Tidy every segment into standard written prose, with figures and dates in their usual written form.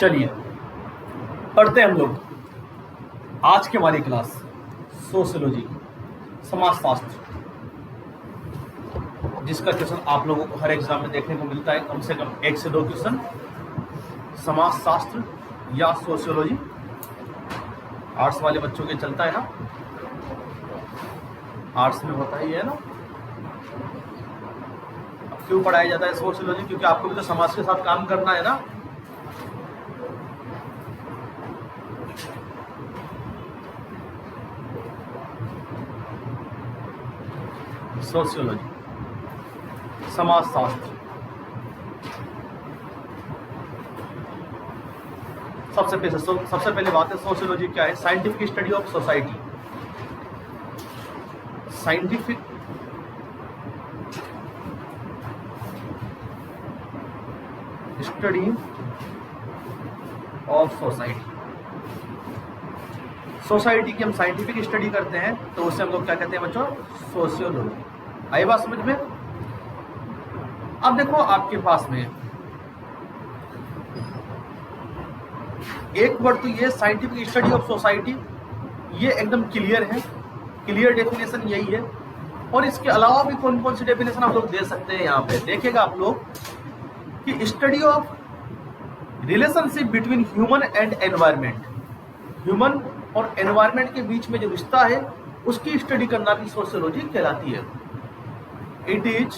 चलिए पढ़ते हैं हम लोग आज के हमारी क्लास सोशियोलॉजी, समाजशास्त्र, जिसका क्वेश्चन आप लोगों को हर एग्जाम में देखने को मिलता है, कम से कम 1 से 2 क्वेश्चन समाजशास्त्र या सोशियोलॉजी। आर्ट्स वाले बच्चों के चलता है ना, आर्ट्स में होता ही है ना। अब क्यों पढ़ाया जाता है सोशियोलॉजी? क्योंकि आपको भी तो समाज के साथ काम करना है ना। सोशियोलॉजी, समाजशास्त्र। सबसे पहले बात है सोशियोलॉजी क्या है? Scientific study of society. Scientific study of society. Society की हम साइंटिफिक स्टडी करते हैं तो उसे हम लोग क्या कहते हैं बच्चों? सोशियोलॉजी। आई बात समझ में? अब देखो आपके पास में एक वर्ड तो ये साइंटिफिक स्टडी ऑफ सोसाइटी, ये एकदम क्लियर है, क्लियर डेफिनेशन यही है। और इसके अलावा भी कौन कौन सी डेफिनेशन आप लोग दे सकते हैं? यहाँ पे देखिएगा आप लोग कि study of relationship between human and environment. Human और एनवायरमेंट के बीच में जो रिश्ता है उसकी स्टडी करना भी सोशियोलॉजी कहलाती है। It is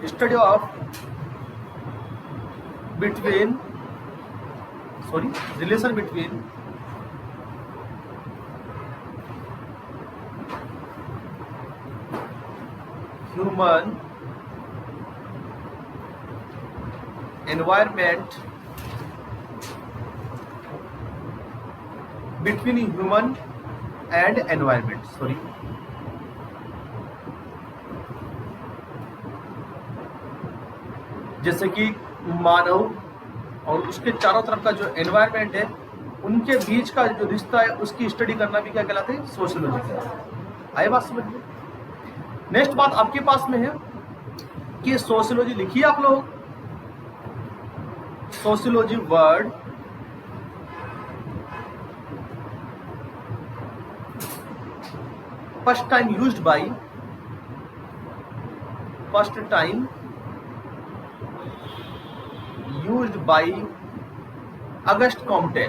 study of relation between human environment, between human and environment, जैसे कि मानव और उसके चारों तरफ का जो एनवायरमेंट है उनके बीच का जो रिश्ता है उसकी स्टडी करना भी क्या कहलाते हैं? सोशियोलॉजी। आई बात समझ में? नेक्स्ट बात आपके पास में है कि सोशियोलॉजी लिखिए आप लोग। Sociology word first time used by August Comte.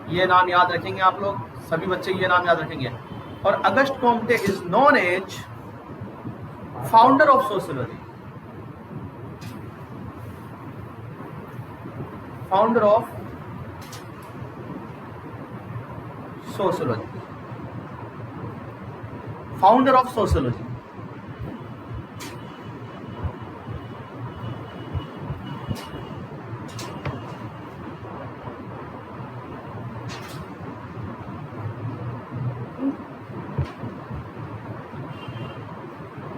ये नाम याद रखेंगे आप लोग, सभी बच्चे ये नाम याद रखेंगे। और August Comte is known as founder of sociology. Founder of sociology. Founder of sociology.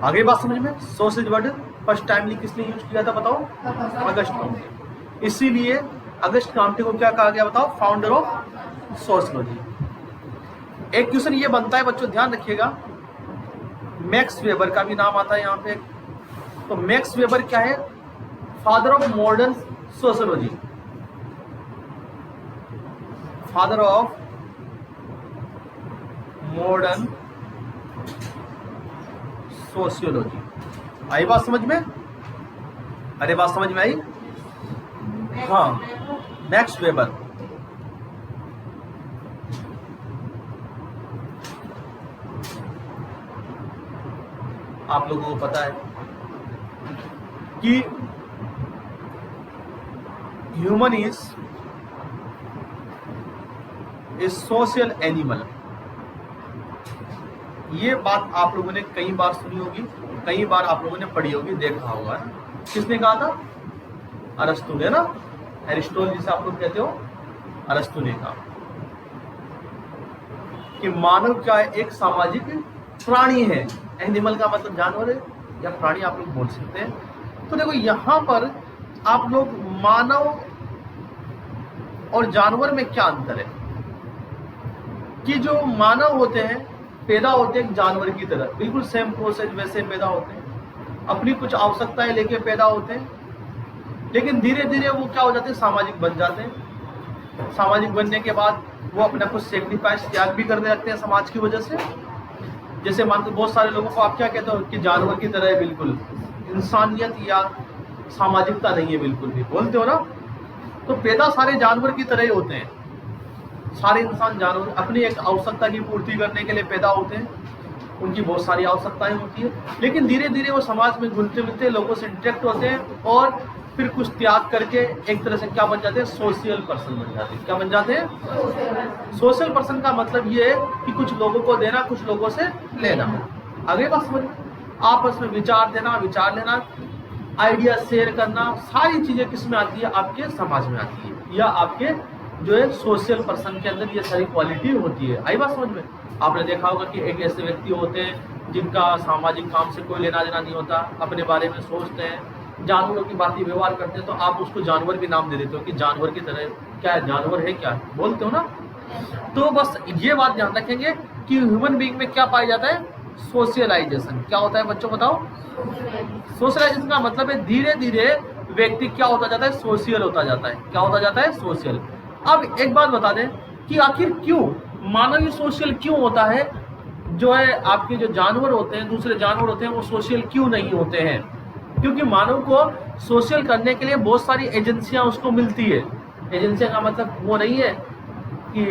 आगे बात समझ में? सोशियोलॉजी वर्ड फर्स्ट टाइमली किसने यूज किया था बताओ? August Comte. इसीलिए अगस्ट कॉम्टे को क्या कहा गया बताओ? Founder of sociology. एक क्वेश्चन ये बनता है बच्चों, ध्यान रखिएगा, मैक्स वेबर का भी नाम आता है यहाँ पे। तो मैक्स वेबर क्या है? Father of modern sociology. Father of modern sociology. आई बात समझ में? अरे बात समझ में आई? हाँ, मैक्स वेबर। आप लोगों को पता है कि human is a social animal. ये बात आप लोगों ने कई बार सुनी होगी, कई बार आप लोगों ने पढ़ी होगी, देखा होगा। किसने कहा था? अरस्तु ने ना, एरिस्टोटल जिसे आप लोग कहते हो, अरस्तु ने कहा कि मानव क्या है? एक सामाजिक प्राणी है। एनिमल का मतलब जानवर है या प्राणी आप लोग बोल सकते हैं। तो देखो यहाँ पर आप लोग मानव और जानवर में क्या अंतर है? कि जो मानव होते हैं पैदा होते हैं जानवर की तरह, बिल्कुल सेम प्रोसेस वैसे पैदा होते हैं, अपनी कुछ आवश्यकताएं लेके पैदा होते हैं, लेकिन धीरे धीरे वो क्या हो जाते हैं, सामाजिक बन जाते हैं। सामाजिक बनने के बाद वो अपना कुछ सेक्रीफाइस त्याग भी करने लगते हैं समाज की वजह से। जैसे मानते बहुत सारे लोगों को आप क्या कहते हो कि जानवर की तरह है, बिल्कुल इंसानियत या सामाजिकता नहीं है बिल्कुल भी, बोलते हो ना। तो पैदा सारे जानवर की तरह ही होते हैं, सारे इंसान जानवर अपनी एक आवश्यकता की पूर्ति करने के लिए पैदा होते हैं, उनकी बहुत सारी आवश्यकताएं होती है, लेकिन धीरे धीरे वो समाज में घुलते मिलते लोगों से इंटरेक्ट होते हैं और फिर कुछ त्याग करके एक तरह से क्या बन जाते हैं, सोशल पर्सन बन जाते हैं। क्या बन जाते हैं? सोशल पर्सन का मतलब ये है कि कुछ लोगों को देना, कुछ लोगों से लेना। आगे बात समझ, आपस में विचार देना, विचार लेना, आइडिया शेयर करना, सारी चीजें किस में आती है? आपके समाज में आती है, या आपके जो है सोशल पर्सन के अंदर ये सारी क्वालिटी होती है। आई बात समझ में? आपने देखा होगा कि एक ऐसे व्यक्ति होते हैं जिनका सामाजिक काम से कोई लेना देना नहीं होता, अपने बारे में सोचते हैं, जानवरों की बातें व्यवहार करते हैं, तो आप उसको जानवर भी नाम दे देते हो कि जानवर की तरह। क्या है? जानवर है, क्या बोलते हो ना। तो बस ये बात ध्यान रखेंगे कि ह्यूमन बीइंग में क्या पाया जाता है? सोशलाइजेशन। क्या होता है बच्चों बताओ? सोशलाइजेशन का मतलब है धीरे धीरे व्यक्ति क्या होता जाता है? सोशल होता जाता है। क्या होता जाता है? सोशल। अब एक बात बता दें कि आखिर क्यों मानवीय सोशल क्यों होता है? जो है आपके जो जानवर होते हैं, दूसरे जानवर होते हैं, वो सोशल क्यों नहीं होते हैं? क्योंकि मानव को सोशल करने के लिए बहुत सारी एजेंसियां उसको मिलती है। एजेंसियां का मतलब वो नहीं है कि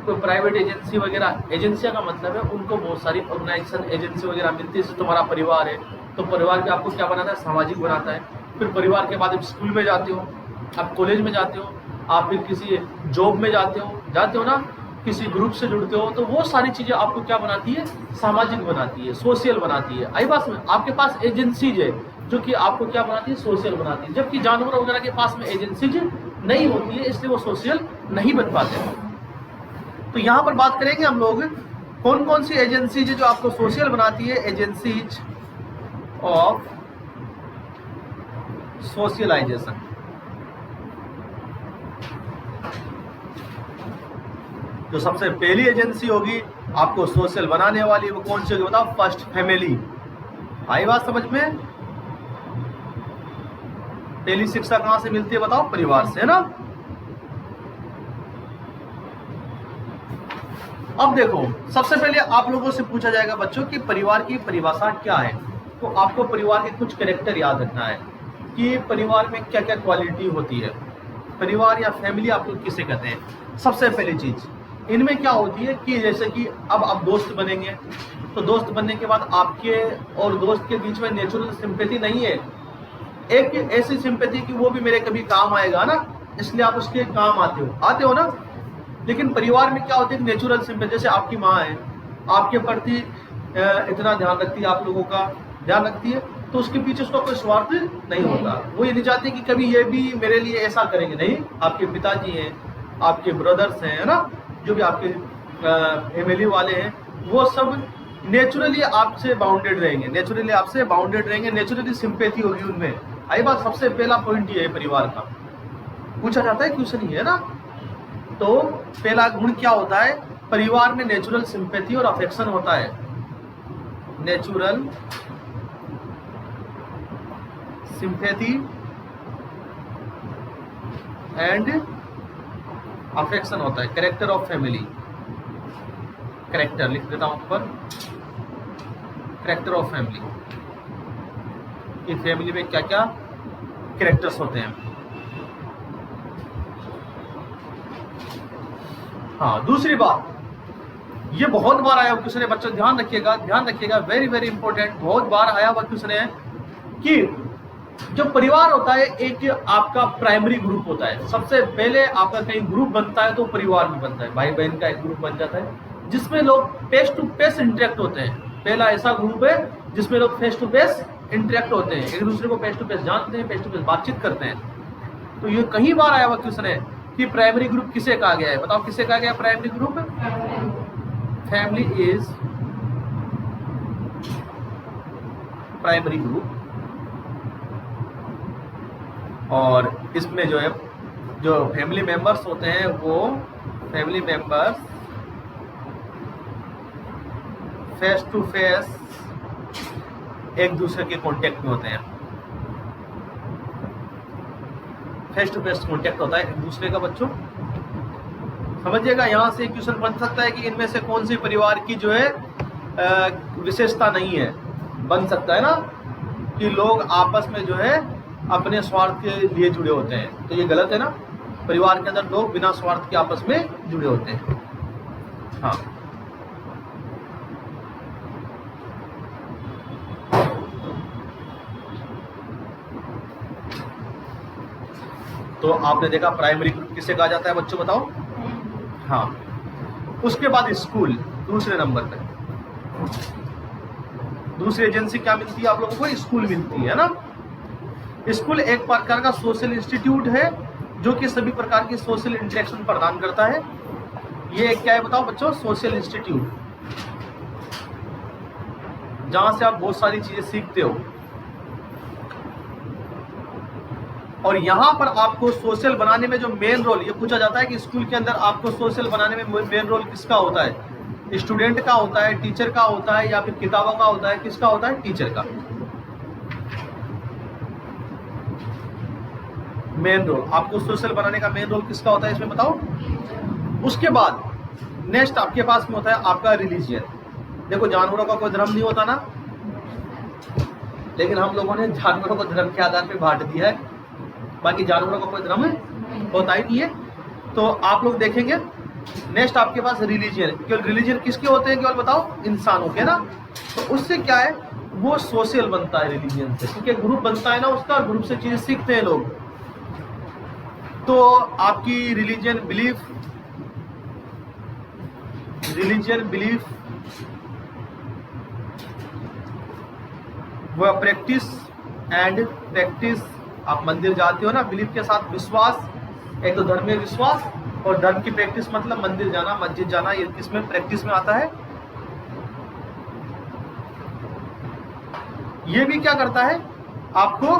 कोई प्राइवेट एजेंसी वगैरह, एजेंसियां का मतलब है उनको बहुत सारी ऑर्गेनाइजेशन एजेंसी वगैरह मिलती है। जैसे तुम्हारा परिवार है, तो परिवार के आपको क्या बनाता है? सामाजिक बनाता है। फिर परिवार के बाद आप स्कूल में जाते हो, आप कॉलेज में जाते हो, आप फिर किसी जॉब में जाते हो ना, किसी ग्रुप से जुड़ते हो, तो वो सारी चीजें आपको क्या बनाती है? सामाजिक बनाती है, सोशल बनाती है। आई बात में? आपके पास एजेंसीज है जो कि आपको क्या बनाती है? सोशल बनाती है। जबकि जानवर वगैरह के पास में एजेंसीज नहीं होती है, इसलिए वो सोशल नहीं बन पाते। तो यहाँ पर बात करेंगे हम लोग कौन कौन सी एजेंसीज है जो आपको सोशल बनाती है। Agencies of socialization. जो सबसे पहली एजेंसी होगी आपको सोशल बनाने वाली, वो कौन सी होगी बताओ? First family. आई बात समझ में? पहली शिक्षा कहां से मिलती है बताओ? परिवार से, है ना। अब देखो, सबसे पहले आप लोगों से पूछा जाएगा बच्चों कि परिवार की परिभाषा क्या है। तो आपको परिवार के कुछ कैरेक्टर याद रखना है कि परिवार में क्या क्या क्वालिटी होती है। परिवार या फैमिली आप लोग किसे कहते हैं? सबसे पहली चीज इनमें क्या होती है कि जैसे कि अब आप दोस्त बनेंगे, तो दोस्त बनने के बाद आपके और दोस्त के बीच में नेचुरल सिंपैथी नहीं है। एक ऐसी सिंपैथी कि वो भी मेरे कभी काम आएगा ना, इसलिए आप उसके काम आते हो ना। लेकिन परिवार में क्या होती है? Natural sympathy. जैसे आपकी माँ है, आपके प्रति इतना ध्यान रखती है, आप लोगों का ध्यान रखती है, तो उसके पीछे उसका कोई स्वार्थ नहीं होता। वो ये नहीं चाहती कि कभी ये भी मेरे लिए ऐसा करेंगे, नहीं। आपके पिताजी हैं, आपके ब्रदर्स हैं, है ना, जो भी आपके फैमिली वाले हैं, वो सब नेचुरली आपसे बाउंडेड रहेंगे, नेचुरली सिंपैथी होगी उनमें। आई बात? सबसे पहला पॉइंट ये है परिवार का। पूछा जाता है क्वेश्चन ही, है ना। तो पहला गुण क्या होता है? परिवार में नेचुरल सिंपैथी और अफेक्शन होता है। नेचुरल सिंपैथी एंड अफेक्शन होता है। कैरेक्टर ऑफ फैमिली, कैरेक्टर लिख देता हूं ऊपर, कैरेक्टर ऑफ फैमिली, कि फैमिली में क्या क्या कैरेक्टर्स होते हैं। हाँ, दूसरी बात, ये बहुत बार आया हुआ क्वेश्चन है बच्चों, ध्यान रखिएगा, वेरी वेरी इंपॉर्टेंट। बहुत बार आया हुआ क्वेश्चन है कि जो परिवार होता है एक आपका प्राइमरी ग्रुप होता है। सबसे पहले आपका कहीं ग्रुप बनता है तो परिवार में बनता है, भाई बहन का एक ग्रुप बन जाता है जिसमें लोग फेस टू फेस इंटरेक्ट होते हैं। पहला ऐसा ग्रुप है जिसमें लोग फेस टू फेस इंटरेक्ट होते हैं, एक दूसरे को फेस टू फेस जानते हैं, फेस टू फेस बातचीत करते हैं। तो ये कई बार आया हुआ क्वेश्चन है कि प्राइमरी ग्रुप किसे कहा गया है? बताओ किसे कहा गया primary group? Family is primary group और इसमें जो है जो फैमिली मेंबर्स होते हैं वो family members face to face एक दूसरे के कांटेक्ट में होते हैं। फेस टू फेस कांटेक्ट होता है एक दूसरे का। बच्चों समझिएगा, यहाँ से क्वेश्चन बन सकता है कि इनमें से कौन सी परिवार की जो है विशेषता नहीं है। बन सकता है ना कि लोग आपस में जो है अपने स्वार्थ के लिए जुड़े होते हैं, तो ये गलत है ना। परिवार के अंदर लोग बिना स्वार्थ के आपस में जुड़े होते हैं। हाँ, तो आपने देखा प्राइमरी ग्रुप किसे कहा जाता है बच्चों, बताओ। हाँ, उसके बाद स्कूल दूसरे नंबर पे। दूसरी एजेंसी क्या मिलती है आप लोगों को? स्कूल मिलती है ना। स्कूल एक प्रकार का सोशल इंस्टीट्यूट है जो कि सभी प्रकार की सोशल इंटरेक्शन प्रदान करता है। ये क्या है बताओ बच्चों? सोशल इंस्टीट्यूट, जहां से आप बहुत सारी चीजें सीखते हो। और यहाँ पर आपको सोशल बनाने में जो मेन रोल, ये पूछा जाता है कि स्कूल के अंदर आपको सोशल बनाने में मेन रोल किसका होता है? स्टूडेंट का होता है, टीचर का होता है, या फिर किताबों का होता है? किसका होता है? टीचर का। मेन रोल आपको सोशल बनाने का मेन रोल किसका होता है इसमें बताओ। उसके बाद नेक्स्ट आपके पास में होता है आपका रिलीजियन। देखो जानवरों का कोई धर्म नहीं होता ना, लेकिन हम लोगों ने जानवरों को धर्म के आधार पर बांट दिया है। बाकी जानवरों का कोई धर्म होता ही नहीं है। तो आप लोग देखेंगे नेक्स्ट आपके पास रिलीजियन। केवल रिलीजियन किसके होते हैं केवल बताओ? इंसानों के ना। तो उससे क्या है, वो सोशल बनता है रिलीजियन से, क्योंकि ग्रुप बनता है ना उसका, ग्रुप से चीजें सीखते हैं लोग। तो आपकी रिलीजियन बिलीफ वो प्रैक्टिस। आप मंदिर जाते हो ना, बिलीफ के साथ विश्वास। एक तो धर्म में विश्वास और धर्म की प्रैक्टिस मतलब मंदिर जाना, मस्जिद जाना, ये किसमें? प्रैक्टिस में आता है। ये भी क्या करता है? आपको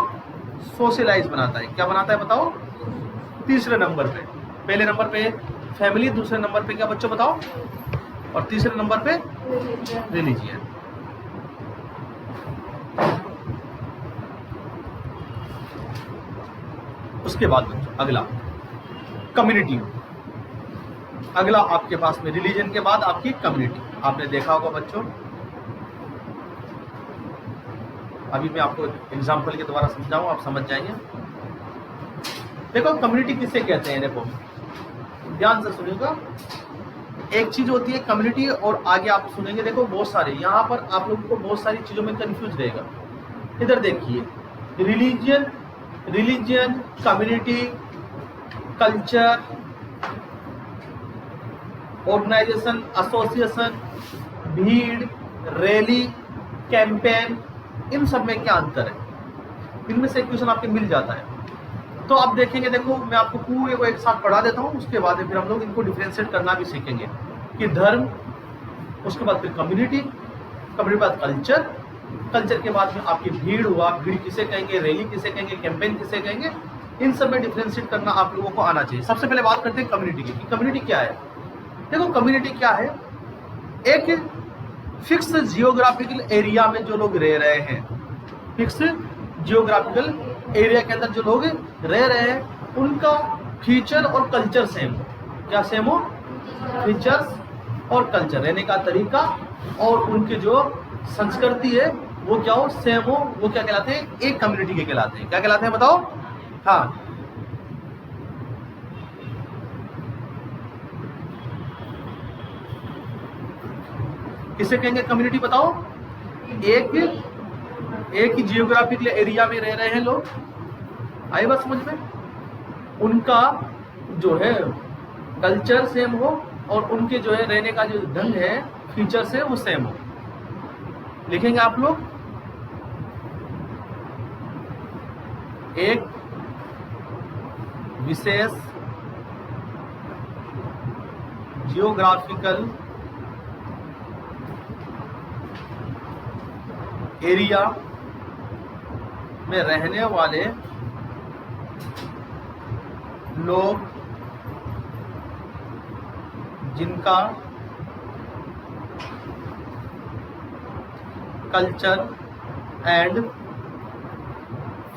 सोशलाइज बनाता है। क्या बनाता है बताओ? तीसरे नंबर पे। पहले नंबर पे फैमिली, दूसरे नंबर पे क्या बच्चों बताओ? और तीसरे नंबर पे रिलीजियन। उसके बाद बच्चों अगला कम्युनिटी। अगला आपके पास में रिलीजन के बाद आपकी कम्युनिटी। आपने देखा होगा बच्चों, अभी मैं आपको एग्जांपल के द्वारा समझाऊं, आप समझ जाएंगे। देखो कम्युनिटी किसे कहते हैं, देखो ध्यान से सुनिएगा। एक चीज होती है कम्युनिटी और आगे आप सुनेंगे देखो बहुत सारे, यहाँ पर आप लोगों को बहुत सारी चीजों में कंफ्यूज रहेगा। इधर देखिए, religion, community, culture, organisation, association, भीड़, रैली, कैंपेन, इन सब में क्या अंतर है? इनमें से क्वेश्चन आपके मिल जाता है। तो आप देखेंगे, देखो मैं आपको पूरे को एक साथ पढ़ा देता हूँ, उसके बाद फिर हम लोग इनको डिफरेंशिएट करना भी सीखेंगे कि धर्म, उसके बाद फिर कम्युनिटी के बाद कल्चर के बाद में आपकी भीड़ हुआ। भीड़ किसे कहेंगे, रैली किसे कहेंगे, कैंपेन किसे कहेंगे, इन सब में डिफरेंशिएट करना आप लोगों को आना चाहिए। सबसे पहले बात करते हैं कम्युनिटी की। कम्युनिटी क्या है? देखो कम्युनिटी क्या है, एक फिक्स जियोग्राफिकल एरिया में जो लोग रह रहे हैं, फिक्स जियोग्राफिकल एरिया के अंदर जो लोग रह रहे हैं, उनका फीचर और कल्चर सेम हो। क्या सेम हो? फीचर्स और कल्चर, रहने का तरीका और उनके जो संस्कृति है वो क्या हो? सेम हो। वो क्या कहलाते हैं? एक कम्युनिटी के कहलाते हैं। क्या कहलाते हैं बताओ? हाँ, किसे कहेंगे कम्युनिटी बताओ? एक ही जियोग्राफिकल एरिया में रह रहे हैं लोग। आई बात समझ में? उनका जो है कल्चर सेम हो और उनके जो है रहने का जो ढंग है, फीचर्स है, वो सेम हो। लिखेंगे आप लोग, एक विशेष जियोग्राफिकल एरिया में रहने वाले लोग जिनका कल्चर एंड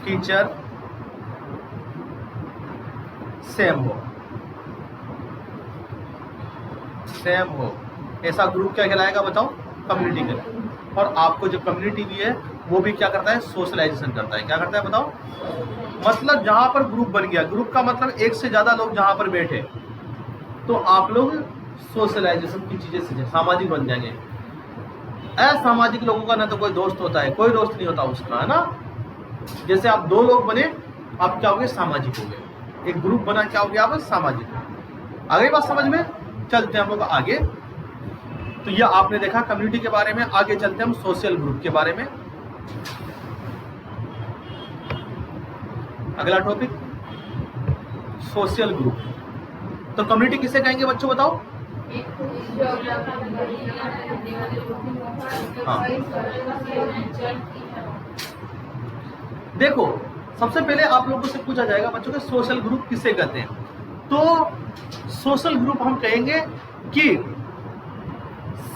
फीचर सेम हो, ऐसा ग्रुप क्या कहलाएगा बताओ? कम्युनिटी कहलाएगा। और आपको जो कम्युनिटी भी है वो भी क्या करता है? सोशलाइजेशन करता है। क्या करता है बताओ? मतलब जहां पर ग्रुप बन गया, ग्रुप का मतलब एक से ज्यादा लोग जहां पर बैठे, तो आप लोग सोशलाइजेशन की चीजें सीखे, सामाजिक बन जाएंगे। असामाजिक लोगों का ना तो कोई दोस्त होता है, कोई दोस्त नहीं होता उसका, है ना। जैसे आप दो लोग बने, आप क्या हो गए? सामाजिक हो गए। एक ग्रुप बना, क्या हो गया? आप सामाजिक। आगे बात समझ में? चलते हैं हम लोग आगे। तो यह आपने देखा कम्युनिटी के बारे में। आगे चलते हैं हम सोशल ग्रुप के बारे में। अगला टॉपिक सोशल ग्रुप। तो कम्युनिटी किसे कहेंगे बच्चों बताओ? हाँ, देखो सबसे पहले आप लोगों से पूछा जाएगा बच्चों के सोशल ग्रुप किसे कहते हैं। तो सोशल ग्रुप हम कहेंगे कि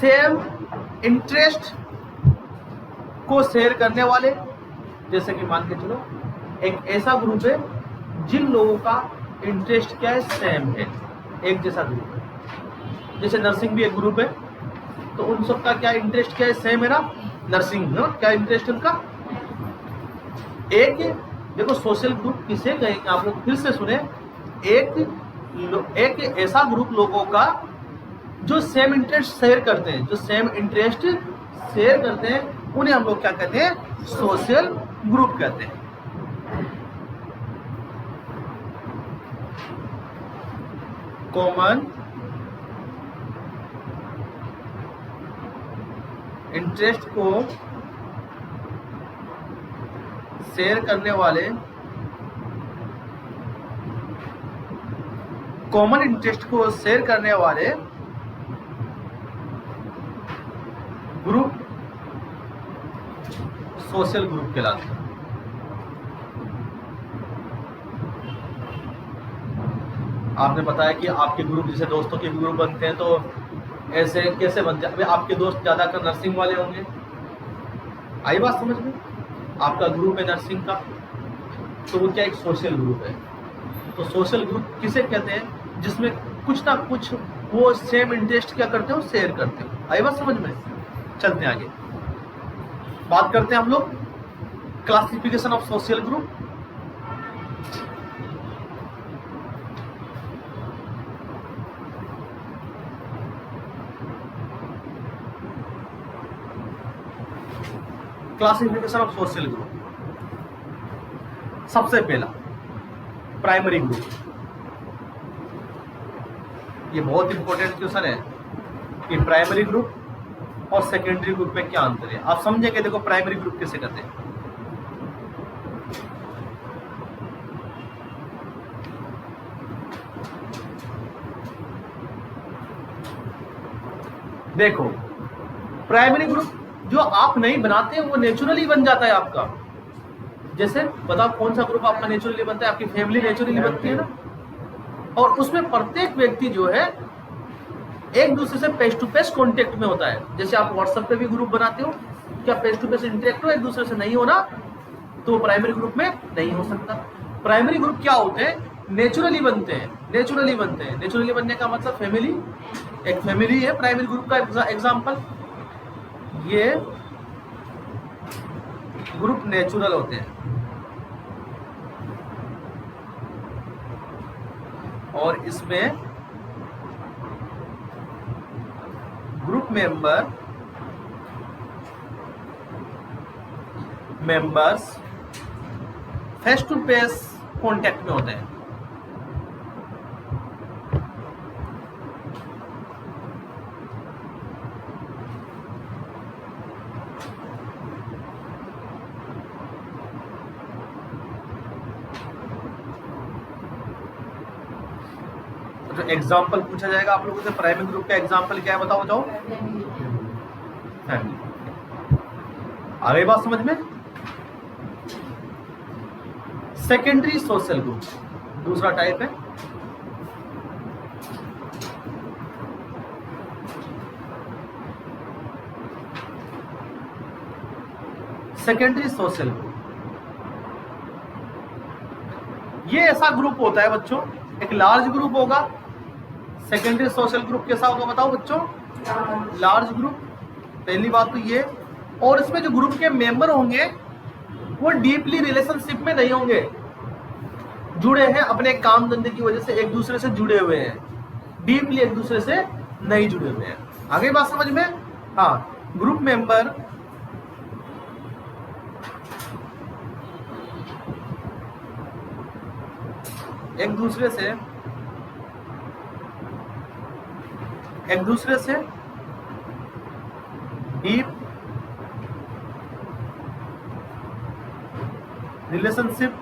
सेम इंटरेस्ट को शेयर करने वाले, जैसे कि मान के चलो एक ऐसा ग्रुप है जिन लोगों का इंटरेस्ट क्या है? सेम है, एक जैसा ग्रुप है। जैसे नर्सिंग भी एक ग्रुप है, तो उन सबका क्या इंटरेस्ट क्या है? सेम है ना, नर्सिंग है। क्या इंटरेस्ट उनका? एक। देखो सोशल ग्रुप किसे कहेंगे आप लोग फिर से सुने, एक ऐसा ग्रुप लोगों का जो सेम इंटरेस्ट शेयर करते हैं, जो सेम इंटरेस्ट शेयर करते हैं, उन्हें हम लोग क्या कहते हैं? सोशल ग्रुप कहते हैं। कॉमन इंटरेस्ट को शेयर करने वाले, कॉमन इंटरेस्ट को शेयर करने वाले ग्रुप सोशल ग्रुप कहलाते हैं। आपने बताया कि आपके ग्रुप, जैसे दोस्तों के ग्रुप बनते हैं, तो ऐसे कैसे बनते हैं? अभी आपके दोस्त ज्यादातर नर्सिंग वाले होंगे, आई बात समझ में? आपका ग्रुप है नर्सिंग का, तो वो क्या एक सोशल ग्रुप है। तो सोशल ग्रुप किसे कहते हैं? जिसमें कुछ ना कुछ वो सेम इंटरेस्ट क्या करते हो? शेयर करते हो। आई बात समझ में? चलते हैं आगे, बात करते हैं हम लोग classification of social group. Classification of social group. सबसे पहला प्राइमरी ग्रुप। ये बहुत इंपॉर्टेंट क्वेश्चन है कि प्राइमरी ग्रुप और सेकेंडरी ग्रुप में क्या अंतर है। आप समझेंगे, देखो प्राइमरी ग्रुप किसे कहते हैं। देखो प्राइमरी ग्रुप जो आप नहीं बनाते वो नेचुरली बन जाता है आपका। जैसे बताओ कौन सा ग्रुप आपका नेचुरली बनता है? आपकी फैमिली नेचुरली बनती है ना। और उसमें प्रत्येक व्यक्ति जो है एक दूसरे से फेस टू फेस कॉन्टेक्ट में होता है। जैसे आप व्हाट्सएप पे भी ग्रुप बनाते हो, क्या फेस टू फेस इंटरेक्ट हो एक दूसरे से? नहीं हो ना, तो प्राइमरी ग्रुप में नहीं हो सकता। प्राइमरी ग्रुप क्या होते हैं? नेचुरली बनते हैं। नेचुरली बनते हैं, नेचुरली बनने का मतलब फैमिली, एक फैमिली है प्राइमरी ग्रुप का एग्जाम्पल। ये ग्रुप नेचुरल होते हैं और इसमें group members face to face contact में होते हैं। तो एग्जाम्पल पूछा जाएगा आप लोगों से, प्राइमरी ग्रुप का एग्जाम्पल क्या है बताओ बताओ? फैमिली। आगे बात समझ में? सेकेंडरी सोशल ग्रुप दूसरा टाइप है। सेकेंडरी सोशल ग्रुप, ये ऐसा ग्रुप होता है बच्चों, एक लार्ज ग्रुप होगा। सेकेंडरी सोशल ग्रुप कैसा होगा बताओ बच्चों? लार्ज ग्रुप, पहली बात तो ये। और इसमें जो ग्रुप के मेंबर होंगे वो डीपली रिलेशनशिप में नहीं होंगे, जुड़े हैं अपने काम धंधे की वजह से एक दूसरे से जुड़े हुए हैं, डीपली एक दूसरे से नहीं जुड़े हुए हैं। आगे बात समझ में? हाँ, ग्रुप मेंबर एक दूसरे से डीप रिलेशनशिप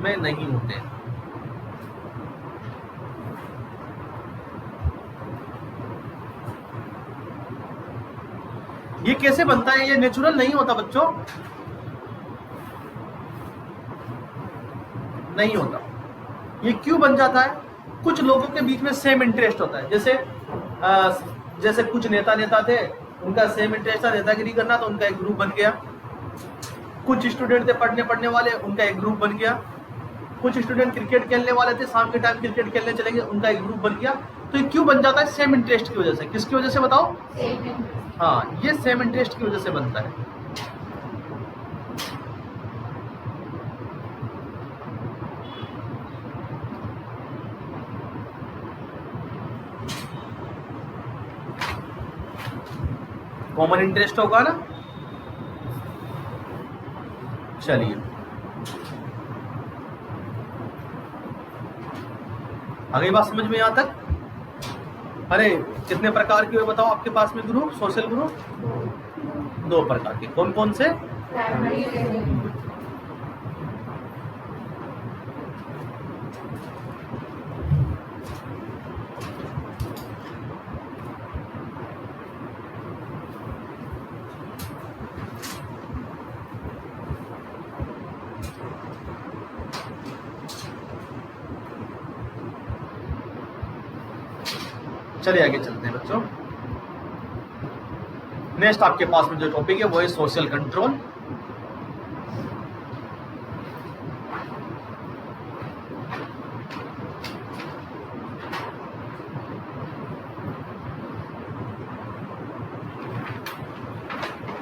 में नहीं होते। ये कैसे बनता है? ये नेचुरल नहीं होता बच्चों, नहीं होता। ये क्यों बन जाता है? कुछ लोगों के बीच में सेम इंटरेस्ट होता है। जैसे कुछ नेता थे, उनका सेम इंटरेस्ट था नेतागिरी करना, तो उनका एक ग्रुप बन गया। कुछ स्टूडेंट थे पढ़ने वाले, उनका एक ग्रुप बन गया। कुछ स्टूडेंट क्रिकेट खेलने वाले थे, शाम के टाइम क्रिकेट खेलने चलेंगे, उनका एक ग्रुप बन गया। तो ये क्यों बन जाता है? सेम इंटरेस्ट की वजह से। किसकी वजह से बताओ? हाँ, ये सेम इंटरेस्ट की वजह से बनता है। कॉमन इंटरेस्ट होगा ना। चलिए, आगे बात समझ में यहाँ तक? अरे कितने प्रकार के हुए बताओ आपके पास में ग्रुप, सोशल ग्रुप? 2 प्रकार के। कौन कौन से? चलिए आगे चलते हैं बच्चों। नेक्स्ट आपके पास में जो टॉपिक है वो है सोशल कंट्रोल।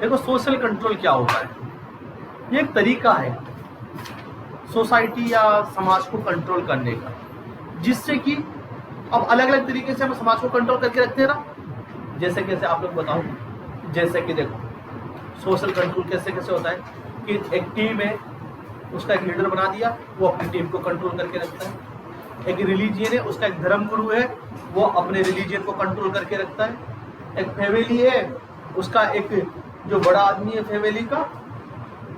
देखो, सोशल कंट्रोल क्या होता है? ये एक तरीका है सोसाइटी या समाज को कंट्रोल करने का, जिससे कि अब अलग अलग तरीके से हम समाज को कंट्रोल करके रखते हैं ना। जैसे कैसे आप लोग बताओ? जैसे कि देखो, सोशल कंट्रोल कैसे कैसे होता है कि एक टीम है, उसका एक लीडर बना दिया, वो अपनी टीम को कंट्रोल करके रखता है। एक रिलीजियन है, उसका एक धर्म गुरु है, वो अपने रिलीजियन को कंट्रोल करके रखता है। एक फैमिली है, उसका एक जो बड़ा आदमी है फैमिली का,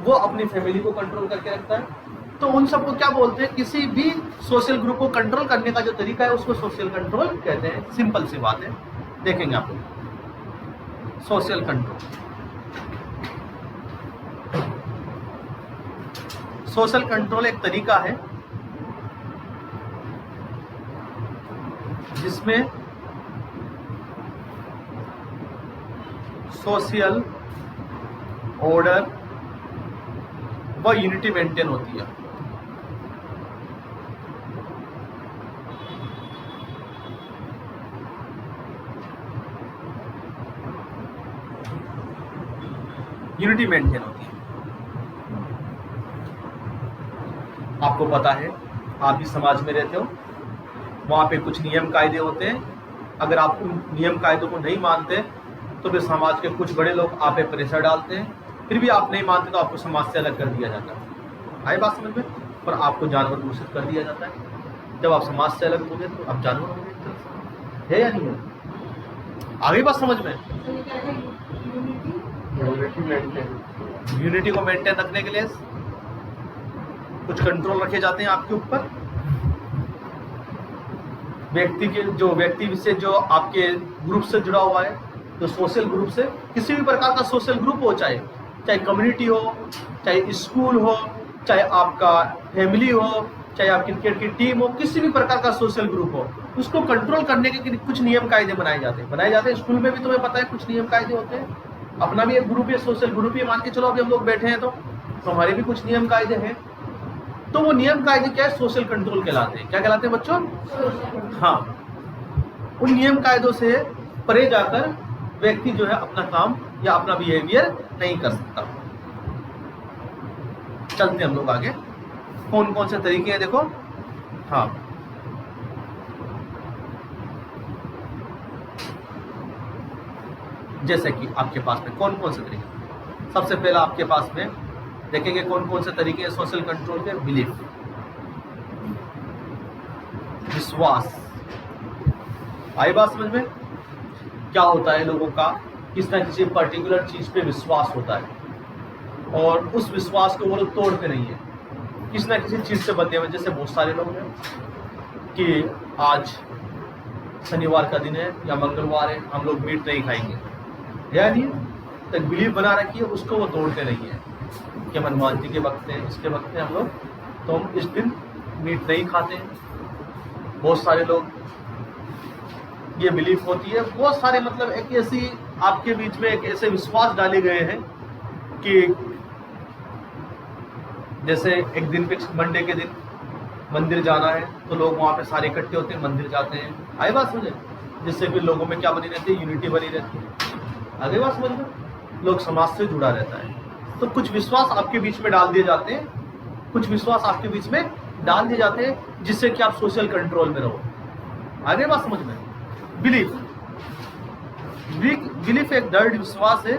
वो अपनी फैमिली को कंट्रोल करके रखता है। तो उन सबको क्या बोलते हैं? किसी भी सोशल ग्रुप को कंट्रोल करने का जो तरीका है उसको सोशल कंट्रोल कहते हैं। सिंपल सी बात है, देखेंगे आप लोग। सोशल कंट्रोल, सोशल कंट्रोल एक तरीका है जिसमें सोशल ऑर्डर व यूनिटी मेंटेन होती है। यूनिटी मेंटेन होती है। आपको पता है, आप भी समाज में रहते हो, वहां पे कुछ नियम कायदे होते हैं। अगर आप उन नियम कायदों को नहीं मानते तो फिर समाज के कुछ बड़े लोग आप पे प्रेशर डालते हैं, फिर भी आप नहीं मानते तो आपको समाज से अलग कर दिया जाता है। आई बात समझ में? और आपको जानवर घोषित कर दिया जाता है। जब आप समाज से अलग होंगे तो आप जानवर होंगे, है या नहीं है? आगे बात समझ में? यूनिटी को मेंटेन रखने के लिए कुछ कंट्रोल रखे जाते हैं आपके ऊपर। व्यक्ति से जो आपके ग्रुप से जुड़ा हुआ है, जो सोशल ग्रुप से, किसी भी प्रकार का सोशल ग्रुप हो, चाहे कम्युनिटी हो, चाहे स्कूल हो, चाहे आपका फैमिली हो, चाहे आप क्रिकेट की टीम हो, किसी भी प्रकार का सोशल ग्रुप हो, उसको कंट्रोल करने के कुछ नियम कायदे बनाए जाते हैं। स्कूल में भी तुम्हें पता है कुछ नियम कायदे होते हैं, अपना भी एक ग्रुप है, सोशल ग्रुप ही मान के चलो, अभी हम लोग बैठे हैं तो हमारे भी कुछ नियम कायदे हैं। तो वो नियम कायदे क्या है? सोशल कंट्रोल कहलाते हैं। क्या कहलाते हैं बच्चों? हाँ, उन नियम कायदों से परे जाकर व्यक्ति जो है अपना काम या अपना बिहेवियर नहीं कर सकता। चलते हम लोग आगे, कौन कौन से तरीके हैं देखो। हाँ, जैसे कि आपके पास में कौन कौन से तरीके, सबसे पहला आपके पास में देखेंगे कौन कौन से तरीके हैं सोशल कंट्रोल के। बिलीफ, विश्वास। आई बात समझ में? क्या होता है लोगों का किसी न किसी पर्टिकुलर चीज पे विश्वास होता है और उस विश्वास को वो लोग तोड़ते नहीं है, किसी न किसी चीज से बंधे हुए। जैसे बहुत सारे लोग हैं कि आज शनिवार का दिन है या मंगलवार है, हम लोग मीट नहीं खाएंगे, यानी तक बिलीफ बना रखी है, उसको वो तोड़ते नहीं है कि हनुमान जी के वक्त है, इसके वक्त है हम लोग, तो हम इस दिन मीट नहीं खाते हैं। बहुत सारे लोग ये बिलीफ होती है, बहुत सारे मतलब एक ऐसी आपके बीच में एक ऐसे विश्वास डाले गए हैं कि जैसे एक दिन फिक्स मंडे के दिन मंदिर जाना है तो लोग वहाँ पे सारे इकट्ठे होते हैं, मंदिर जाते हैं। आई बात समझे? जिससे फिर लोगों में क्या बनी रहती है? यूनिटी बनी रहती है। आगे बात समझ में? लोग समाज से जुड़ा रहता है। तो कुछ विश्वास आपके बीच में डाल दिए जाते हैं, कुछ विश्वास आपके बीच में डाल दिए जाते हैं जिससे कि आप सोशल कंट्रोल में रहो। आगे बात समझ में? बिलीफ, बिलीफ एक दृढ़ विश्वास है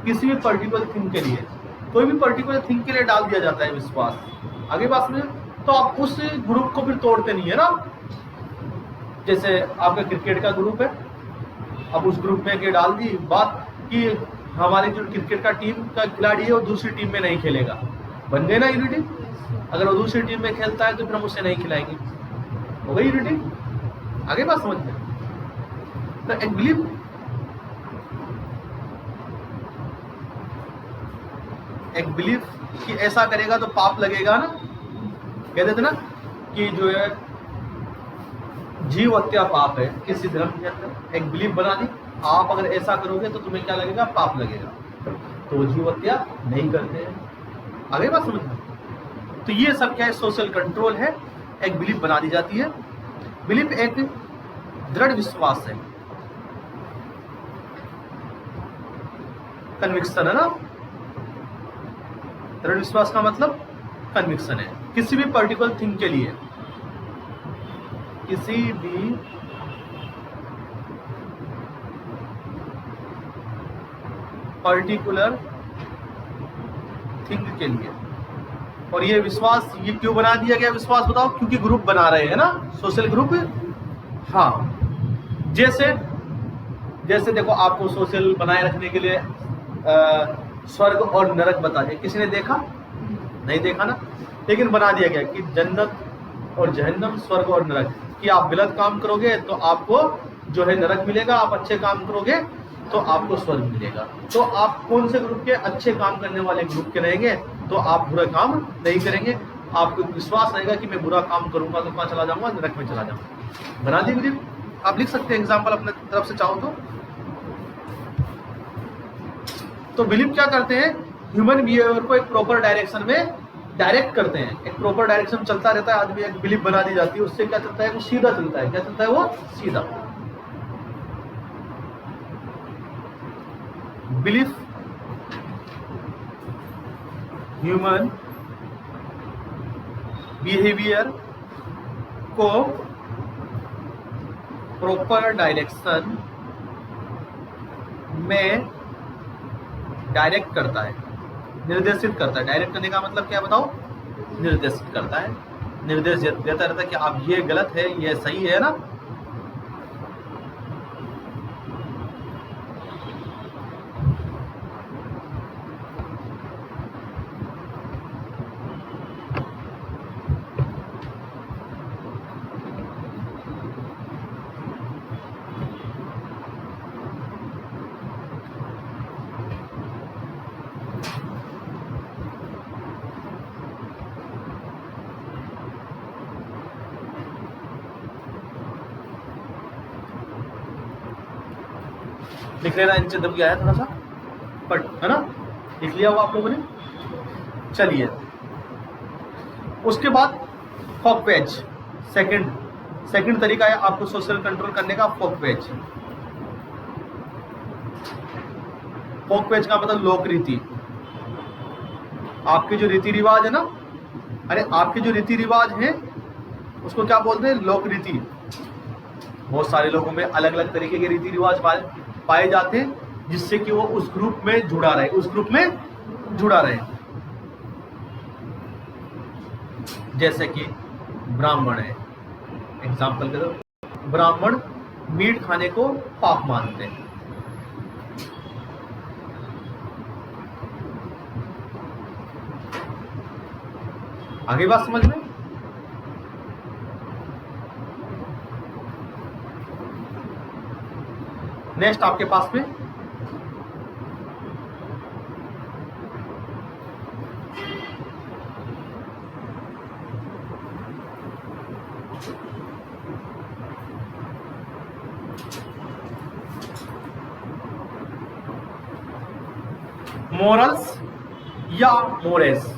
किसी भी पर्टिकुलर थिंग के लिए, कोई भी पर्टिकुलर थिंग के लिए डाल दिया जाता है विश्वास। आगे बात समझ? तो आप उस ग्रुप को फिर तोड़ते नहीं है ना। जैसे आपका क्रिकेट का ग्रुप है, अब उस ग्रुप में के डाल दी बात कि हमारी जो क्रिकेट का टीम का खिलाड़ी है वो दूसरी टीम में नहीं खेलेगा, बन गए ना यूनिटी। अगर वो दूसरी टीम में खेलता है तो फिर हम उसे नहीं खिलाएंगे, हो गई यूनिटी। आगे बात समझ में? तो एक बिलीफ, एक बिलीफ कि ऐसा करेगा तो पाप लगेगा ना, कहते थे ना कि जो है जीव हत्या पाप है किसी धर्म के अंदर। एक बिलीफ बना दी, आप अगर ऐसा करोगे तो तुम्हें क्या लगेगा? पाप लगेगा, तो वो जीव हत्या नहीं करते हैं। आगे बात समझ में? तो ये सब क्या है? सोशल कंट्रोल है, एक बिलीफ बना दी जाती है। बिलीफ एक दृढ़ विश्वास है, कन्विक्शन है ना। दृढ़ विश्वास का मतलब कन्विक्शन है किसी भी पर्टिकुलर थिंग के लिए, किसी भी पर्टिकुलर थिंग के लिए। और ये विश्वास ये क्यों बना दिया गया विश्वास बताओ? क्योंकि ग्रुप बना रहे हैं ना, सोशल ग्रुप। हाँ, जैसे जैसे देखो आपको सोशल बनाए रखने के लिए स्वर्ग और नरक बता दिया, किसी ने देखा? नहीं देखा ना, लेकिन बना दिया गया कि जन्नत और जहन्नम, स्वर्ग और नरक, कि आप गलत काम करोगे तो आपको जो है नरक मिलेगा, आप अच्छे काम करोगे तो आपको स्वर्ग मिलेगा। तो आप कौन से ग्रुप के? अच्छे काम करने वाले ग्रुप के रहेंगे तो आप बुरा काम नहीं करेंगे। आपको विश्वास रहेगा कि मैं बुरा काम करूंगा तो कहाँ चला जाऊंगा? नरक में चला जाऊंगा। बना दी बिलीफ। आप लिख सकते हैं एग्जाम्पल अपने तरफ से चाहो तो बिलीफ क्या करते हैं? ह्यूमन बिहेवियर को एक प्रॉपर डायरेक्शन में डायरेक्ट करते हैं। एक प्रॉपर डायरेक्शन चलता रहता है आदमी, एक बिलीफ बना दी जाती है, उससे क्या चलता है? वो सीधा चलता है। क्या चलता है? वो सीधा। बिलीफ ह्यूमन बिहेवियर को प्रॉपर डायरेक्शन में डायरेक्ट करता है, निर्देशित करता है। डायरेक्ट करने का मतलब क्या बताओ? निर्देशित करता है, निर्देश देता रहता है कि आप ये गलत है, ये सही है ना। लिख लेना नीचे दब गया है थोड़ा सा। बट है ना, लिख लिया हुआ आप लोगों ने। चलिए उसके बाद फॉक पेज, सेकंड तरीका है आपको सोशल कंट्रोल करने का, फॉक पेज। फॉक पेज का मतलब लोक रीति। आपके जो रीति रिवाज है ना, अरे आपके जो रीति रिवाज है उसको क्या बोलते हैं, लोक रीति। बहुत सारे लोगों में अलग अलग तरीके के रीति रिवाज पाए जाते हैं जिससे कि वो उस ग्रुप में जुड़ा रहे, जैसे कि ब्राह्मण है, एग्जाम्पल के दो, ब्राह्मण मीट खाने को पाप मानते हैं। आगे बात समझ में। नेक्स्ट आपके पास में मोरल्स या मोरेस,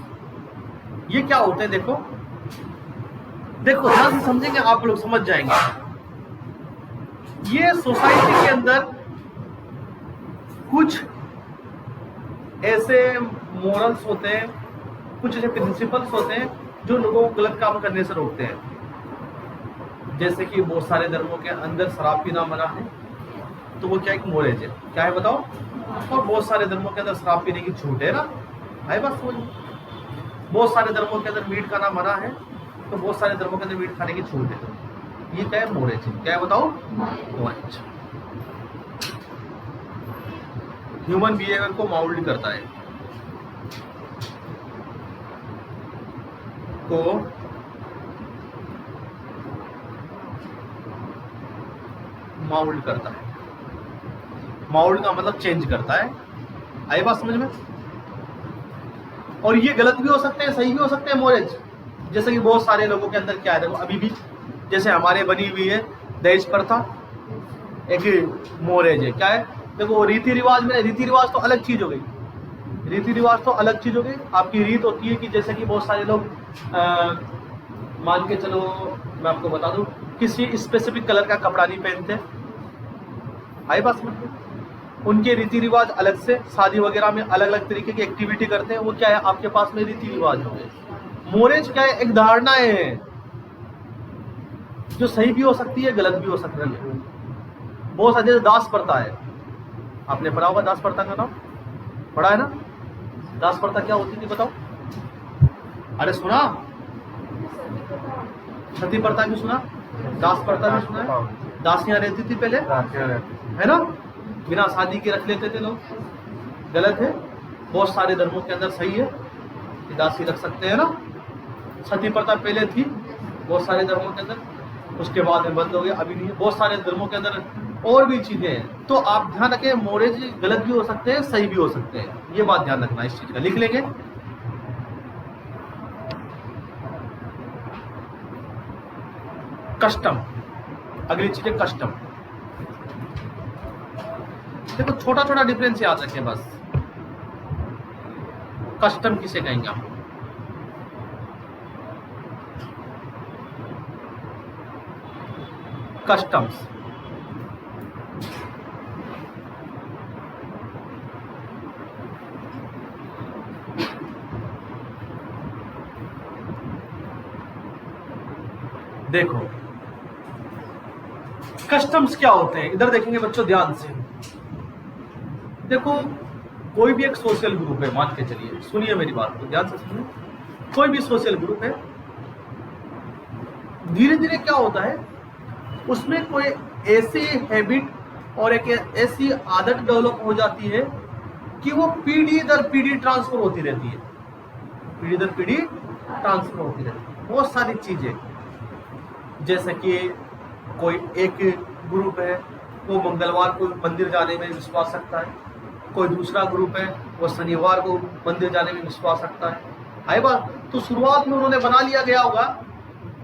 ये क्या होते हैं? देखो ध्यान से समझेंगे आप लोग समझ जाएंगे। ये सोसाइटी के अंदर कुछ ऐसे मोरल्स होते हैं, कुछ ऐसे प्रिंसिपल्स होते हैं जो लोगों को गलत काम करने से रोकते हैं। जैसे कि बहुत सारे धर्मों के अंदर शराब पीना मना है, तो वो क्या एक मोरेज है, क्या है बताओ? और बहुत सारे धर्मों के अंदर शराब पीने की छूट है ना, है बस वो। बहुत सारे धर्मों के अंदर मीट खाना मना है, तो बहुत सारे धर्मों के अंदर मीट खाने की छूट है। ये क्या है? मोरेज है। क्या है बताओ? अच्छा, ह्यूमन बिहेवियर को माउल्ड करता है, को माउल्ड करता है। माउल्ड का मतलब चेंज करता है। आई बात समझ में? और ये गलत भी हो सकते हैं, सही भी हो सकते हैं मोरेज। जैसे कि बहुत सारे लोगों के अंदर क्या है, देखो अभी भी जैसे हमारे बनी हुई है दहेज प्रथा, एक मोरेज है। क्या है? देखो रीति रिवाज में, रीति रिवाज तो अलग चीज हो गई, रीति रिवाज तो अलग चीज हो गई। आपकी रीत होती है कि जैसे कि बहुत सारे लोग मान के चलो, मैं आपको बता दूं, किसी स्पेसिफिक कलर का कपड़ा नहीं पहनते। आई बात समझ में? उनके रीति रिवाज अलग से, शादी वगैरह में अलग अलग तरीके की एक्टिविटी करते हैं, वो क्या है आपके पास में रीति रिवाज हो गए। मोरेज क्या है? एक धारणाएं है जो सही भी हो सकती है, गलत भी हो सकती है। बहुत सारे दास प्रथा है, आपने पढ़ा होगा दास प्रथा का नाम, पढ़ा है ना? दास प्रथा क्या होती थी बताओ? अरे सुना? सती प्रथा भी सुना, दास प्रथा भी सुना है। दासियां रहती थी पहले, है ना, बिना शादी के रख लेते थे लोग, गलत है। बहुत सारे धर्मों के अंदर सही है कि दासी रख सकते हैं ना। सती प्रथा पहले थी बहुत सारे धर्मों के अंदर, उसके बाद में बंद हो गया, अभी नहीं है। बहुत सारे धर्मों के अंदर और भी चीजें हैं। तो आप ध्यान रखें, मोरेज गलत भी हो सकते हैं, सही भी हो सकते हैं, ये बात ध्यान रखना इस चीज का। लिख लेंगे। कस्टम, अगली चीज है कस्टम। देखो छोटा छोटा डिफरेंस याद रखें बस। कस्टम किसे कहेंगे हम? कस्टम्स, देखो कस्टम्स क्या होते हैं, इधर देखेंगे बच्चों ध्यान से। देखो कोई भी एक सोशल ग्रुप है, मान के चलिए, सुनिए मेरी बात को ध्यान से सुनिए। कोई भी सोशल ग्रुप है, धीरे धीरे क्या होता है उसमें कोई ऐसी हैबिट और एक ऐसी आदत डेवलप हो जाती है कि वो पीढ़ी दर पीढ़ी ट्रांसफर होती रहती है, पीढ़ी दर पीढ़ी ट्रांसफर होती रहती है। बहुत सारी चीजें, जैसे कि कोई एक ग्रुप है वो मंगलवार को मंदिर जाने में विश्वास रखता है, कोई दूसरा ग्रुप है वो शनिवार को मंदिर जाने में विश्वास रखता है। आई बात? तो शुरुआत में उन्होंने बना लिया गया होगा,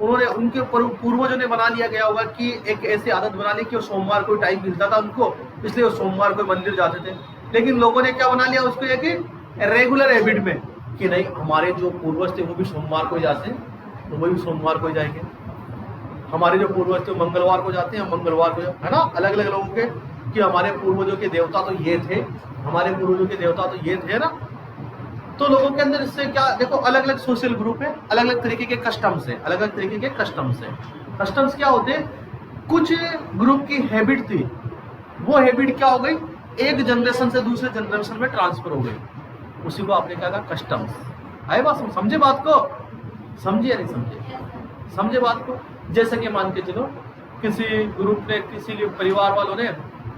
उन्होंने उनके पूर्वजों ने बना लिया गया होगा कि एक ऐसी आदत बना ली कि वो सोमवार को टाइम मिलता था उनको, इसलिए वो सोमवार को मंदिर जाते थे। लेकिन लोगों ने क्या बना लिया उसको, एक रेगुलर हैबिट में कि नहीं हमारे जो पूर्वज थे वो भी सोमवार को जाते हैं तो वो भी सोमवार को जाएंगे, हमारे जो पूर्वज थे मंगलवार को जाते हैं मंगलवार को, है ना, अलग अलग लोगों के कि हमारे पूर्वजों के देवता तो ये थे, हमारे पूर्वजों के देवता तो ये थे ना। तो लोगों के अंदर इससे क्या, देखो अलग अलग सोशल ग्रुप है, अलग अलग तरीके के कस्टम्स है, अलग अलग तरीके के कस्टम्स है। कस्टम्स क्या होते हैं, कुछ ग्रुप की हैबिट थी, वो हैबिट क्या हो गई, एक जनरेशन से दूसरे जनरेशन में ट्रांसफर हो गई, उसी को आपने क्या कहा, कस्टम्स। आए बात, समझे बात को, समझे या नहीं समझे, समझे बात को। जैसे कि मान के चलो किसी ग्रुप ने, किसी के परिवार वालों ने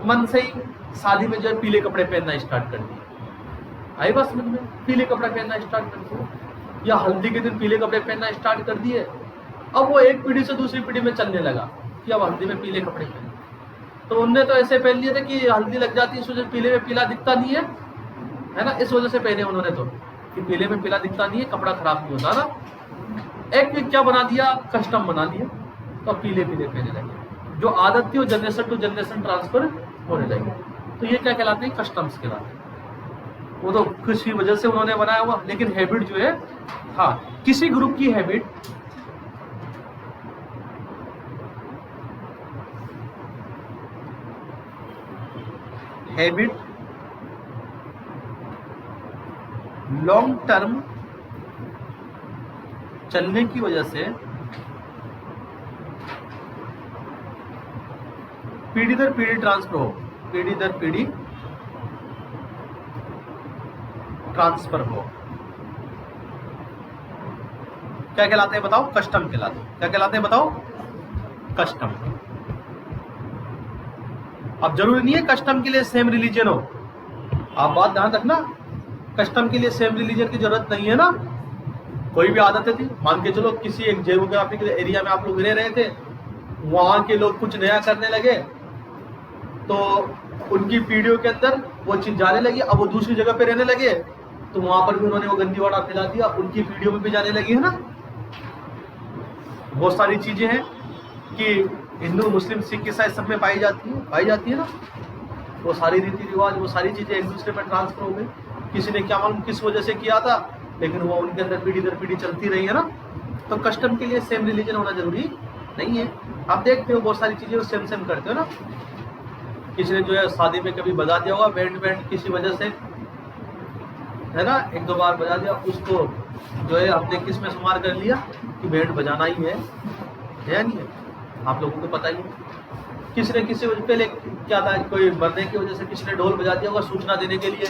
मन से ही शादी में जो है पीले कपड़े पहनना स्टार्ट कर दिए, आई बात समझ में, पीले कपड़े पहनना स्टार्ट कर दिए, या हल्दी के दिन पीले कपड़े पहनना स्टार्ट कर दिए। अब वो एक पीढ़ी से दूसरी पीढ़ी में चलने लगा कि अब हल्दी में पीले कपड़े पहने, तो उनने तो ऐसे पहन लिए थे कि हल्दी लग जाती है, इस वजह पीले में पीला दिखता नहीं है ना, इस वजह से पहने उन्होंने तो कि पीले में पीला दिखता नहीं है, कपड़ा खराब नहीं होता ना। एक क्या बना दिया, कस्टम बना दिया, तो पीले पीले पहने लगे, जो आदत थी वो जनरेशन टू जनरेशन ट्रांसफर होने लगी। तो ये क्या कहलाते हैं, कस्टम्स कहलाते हैं। वो तो किसी वजह से उन्होंने बनाया हुआ, लेकिन हैबिट जो है, हाँ किसी ग्रुप की हैबिट लॉन्ग टर्म चलने की वजह से पीढ़ी दर पीढ़ी ट्रांसफर हो, पीढ़ी दर पीढ़ी ट्रांसफर हो, क्या कहलाते हैं बताओ, कस्टम कहलाते हैं। क्या कहलाते हैं बताओ, कस्टम। अब जरूरी नहीं है कस्टम के लिए सेम रिलीजन हो, आप बात ध्यान रखना, कस्टम के लिए सेम रिलीजन की जरूरत नहीं है ना। कोई भी आदतें थी, मान के चलो किसी एक जियोग्राफिक एरिया में आप लोग रह रहे थे, वहां के लोग कुछ नया करने लगे तो उनकी पीढ़ियों के अंदर वो चीज जाने लगी, अब वो दूसरी जगह पे रहने लगे तो वहां पर भी उन्होंने वो गंदी वाड़ा फैला दिया, उनकी पीढ़ियों में भी जाने लगी, है ना। बहुत सारी चीजें हैं कि हिंदू मुस्लिम सिख ईसाई सब में पाई जाती है ना। वो सारी रीति रिवाज, वो सारी चीजें एक दूसरे में ट्रांसफर हो गई। किसी ने क्या मालूम किस वजह से किया था, लेकिन वो उनके अंदर पीढ़ी दर पीढ़ी चलती रही है ना। तो कस्टम के लिए सेम रिलीजन होना जरूरी नहीं है। आप देखते हो बहुत सारी चीजें सेम सेम करते हो ना। किसी ने जो है शादी में कभी बजा दिया होगा बैंड किसी वजह से, है ना, एक दो बार बजा दिया, उसको जो है हमने किस में शुमार कर लिया कि बैंड बजाना ही है नहीं है, आप लोगों को पता ही है। किसी ने किसी वजह पहले क्या था, कोई मरने की वजह से किसी ने ढोल बजा दिया होगा सूचना देने के लिए,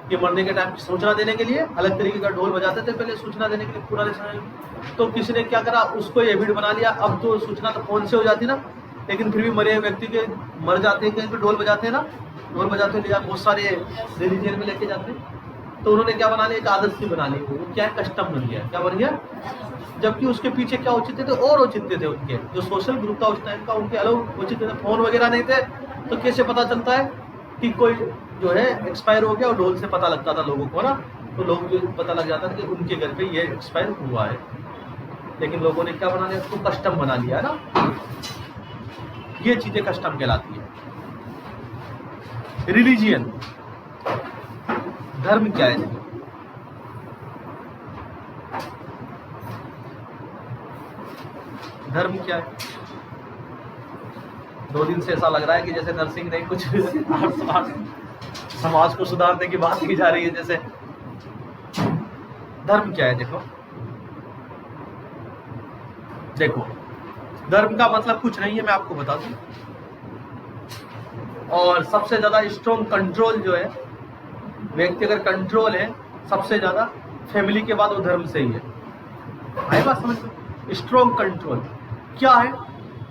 कि मरने के टाइम सूचना देने के लिए अलग तरीके का ढोल बजाते थे पहले सूचना देने के लिए पुराने समय में। तो किसी ने क्या करा, उसको हैबिट बना लिया। अब तो सूचना तो फोन से हो जाती ना, लेकिन फिर भी मरे व्यक्ति के मर जाते हैं कहीं पे ढोल बजाते हैं ना, ढोल बजाते ले जाकर बहुत सारे रिलीजन में लेके जाते हैं। तो उन्होंने क्या बना लिया, एक आदत सी बना ली, वो क्या है, कस्टम बन गया। क्या बन गया, जबकि उसके पीछे क्या औचित्य थे, और औचित्य थे उनके जो सोशल ग्रुप था उस टाइम का, उनके अलग औचित्य थे। फोन वगैरह नहीं थे, तो कैसे पता चलता है कि कोई जो है एक्सपायर हो गया, और ढोल से पता लगता था लोगों को ना, तो लोग जो पता लग जाता था कि उनके घर पे ये एक्सपायर हुआ है। लेकिन लोगों ने क्या बना लिया, उसको कस्टम बना लिया है ना। ये चीजें कस्टम कहलाती है। रिलीजियन, धर्म क्या है, धर्म क्या है। 2 दिन से ऐसा लग रहा है कि जैसे नर्सिंग नहीं कुछ समाज को सुधारने की बात की जा रही है जैसे। धर्म क्या है, देखो धर्म का मतलब कुछ नहीं है, मैं आपको बता दूं। और सबसे ज्यादा स्ट्रॉन्ग कंट्रोल जो है, व्यक्ति अगर कंट्रोल है सबसे ज्यादा फैमिली के बाद वो धर्म से ही है। आई बात समझ में, स्ट्रॉन्ग कंट्रोल क्या है,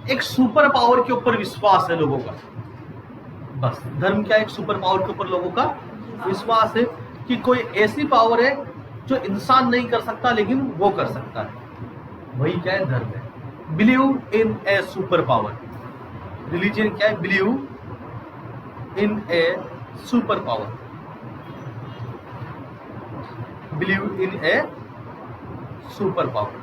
एक सुपर पावर के ऊपर विश्वास है लोगों का। बस धर्म क्या है, एक सुपर पावर के ऊपर लोगों का विश्वास है कि कोई ऐसी पावर है जो इंसान नहीं कर सकता लेकिन वो कर सकता है, वही क्या है, धर्म है। Believe in A super power. Religion क्या है, believe in A super power, believe in A super power.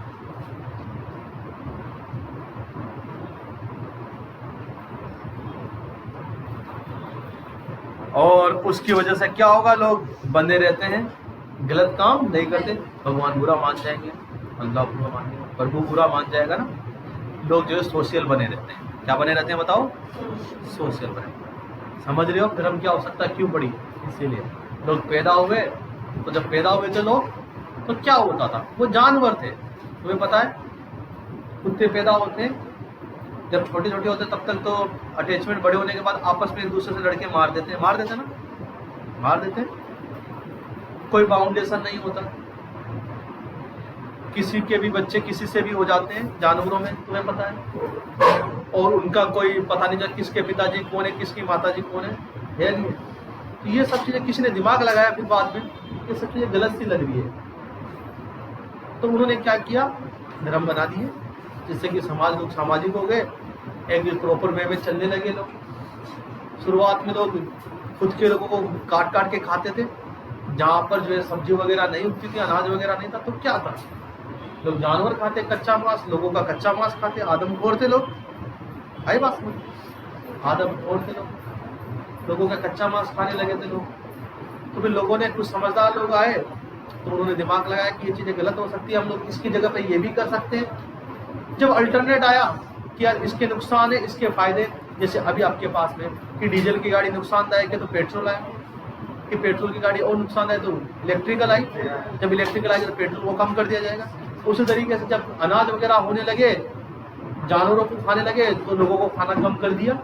और उसकी वजह से क्या होगा, लोग बंधे रहते हैं, गलत काम नहीं करते, भगवान बुरा मान जाएंगे, अल्लाह बुरा मान जाएगा, प्रभु बुरा मान जाएगा ना। लोग जो है सोशल बने रहते हैं। क्या बने रहते हैं बताओ? सोशल बने। समझ रहे हो धर्म क्या हो सकता है, क्यों पड़ी? इसीलिए लोग पैदा हुए, तो जब पैदा हुए थे लोग, तो क्या होता था, वो जानवर थे। तुम्हें पता है कुत्ते पैदा होते हैं, जब छोटे छोटे होते तब तक तो अटैचमेंट बड़े होने के बाद आपस में एक दूसरे से लड़के मार देते हैं ना, मार देते हैं। कोई बाउंडेशन नहीं होता, किसी के भी बच्चे किसी से भी हो जाते हैं जानवरों में, तुम्हें पता है। और उनका कोई पता नहीं चलता किसके पिताजी कौन है, किसकी माताजी कौन है नहीं। तो ये सब चीजें किसी ने दिमाग लगाया, फिर बाद में ये सब चीजें गलत सी लग रही है, तो उन्होंने क्या किया, धर्म बना दिए, जिससे कि समाज लोग सामाजिक हो गए, एक प्रॉपर वे में चलने लगे लोग। शुरुआत में लोग खुद के लोगों को काट काट के खाते थे, जहाँ पर जो है सब्जी वगैरह नहीं उगती थी, अनाज वगैरह नहीं था, तो क्या था, लोग जानवर खाते, कच्चा मांस, लोगों का कच्चा मांस खाते, आदमखोर थे लोग। आई बात समझ, आदमखोर थे लोग, लोगों का कच्चा मांस खाने लगे थे लोग। तो फिर लोगों ने, कुछ समझदार लोग आए, तो उन्होंने दिमाग लगाया कि ये चीज़ें गलत हो सकती है, हम लोग इसकी जगह पे ये भी कर सकते हैं। जब अल्टरनेट आया कि यार इसके नुकसान है, इसके फायदे, जैसे अभी आपके पास में कि डीजल की गाड़ी नुकसानदायक है तो पेट्रोल आया, कि पेट्रोल की गाड़ी और नुकसान है तो इलेक्ट्रिकल आई, जब इलेक्ट्रिकल आई तो पेट्रोल को कम कर दिया जाएगा। उसी तरीके से जब अनाज वगैरह होने लगे, जानवरों को खाने लगे, तो लोगों को खाना कम कर दिया।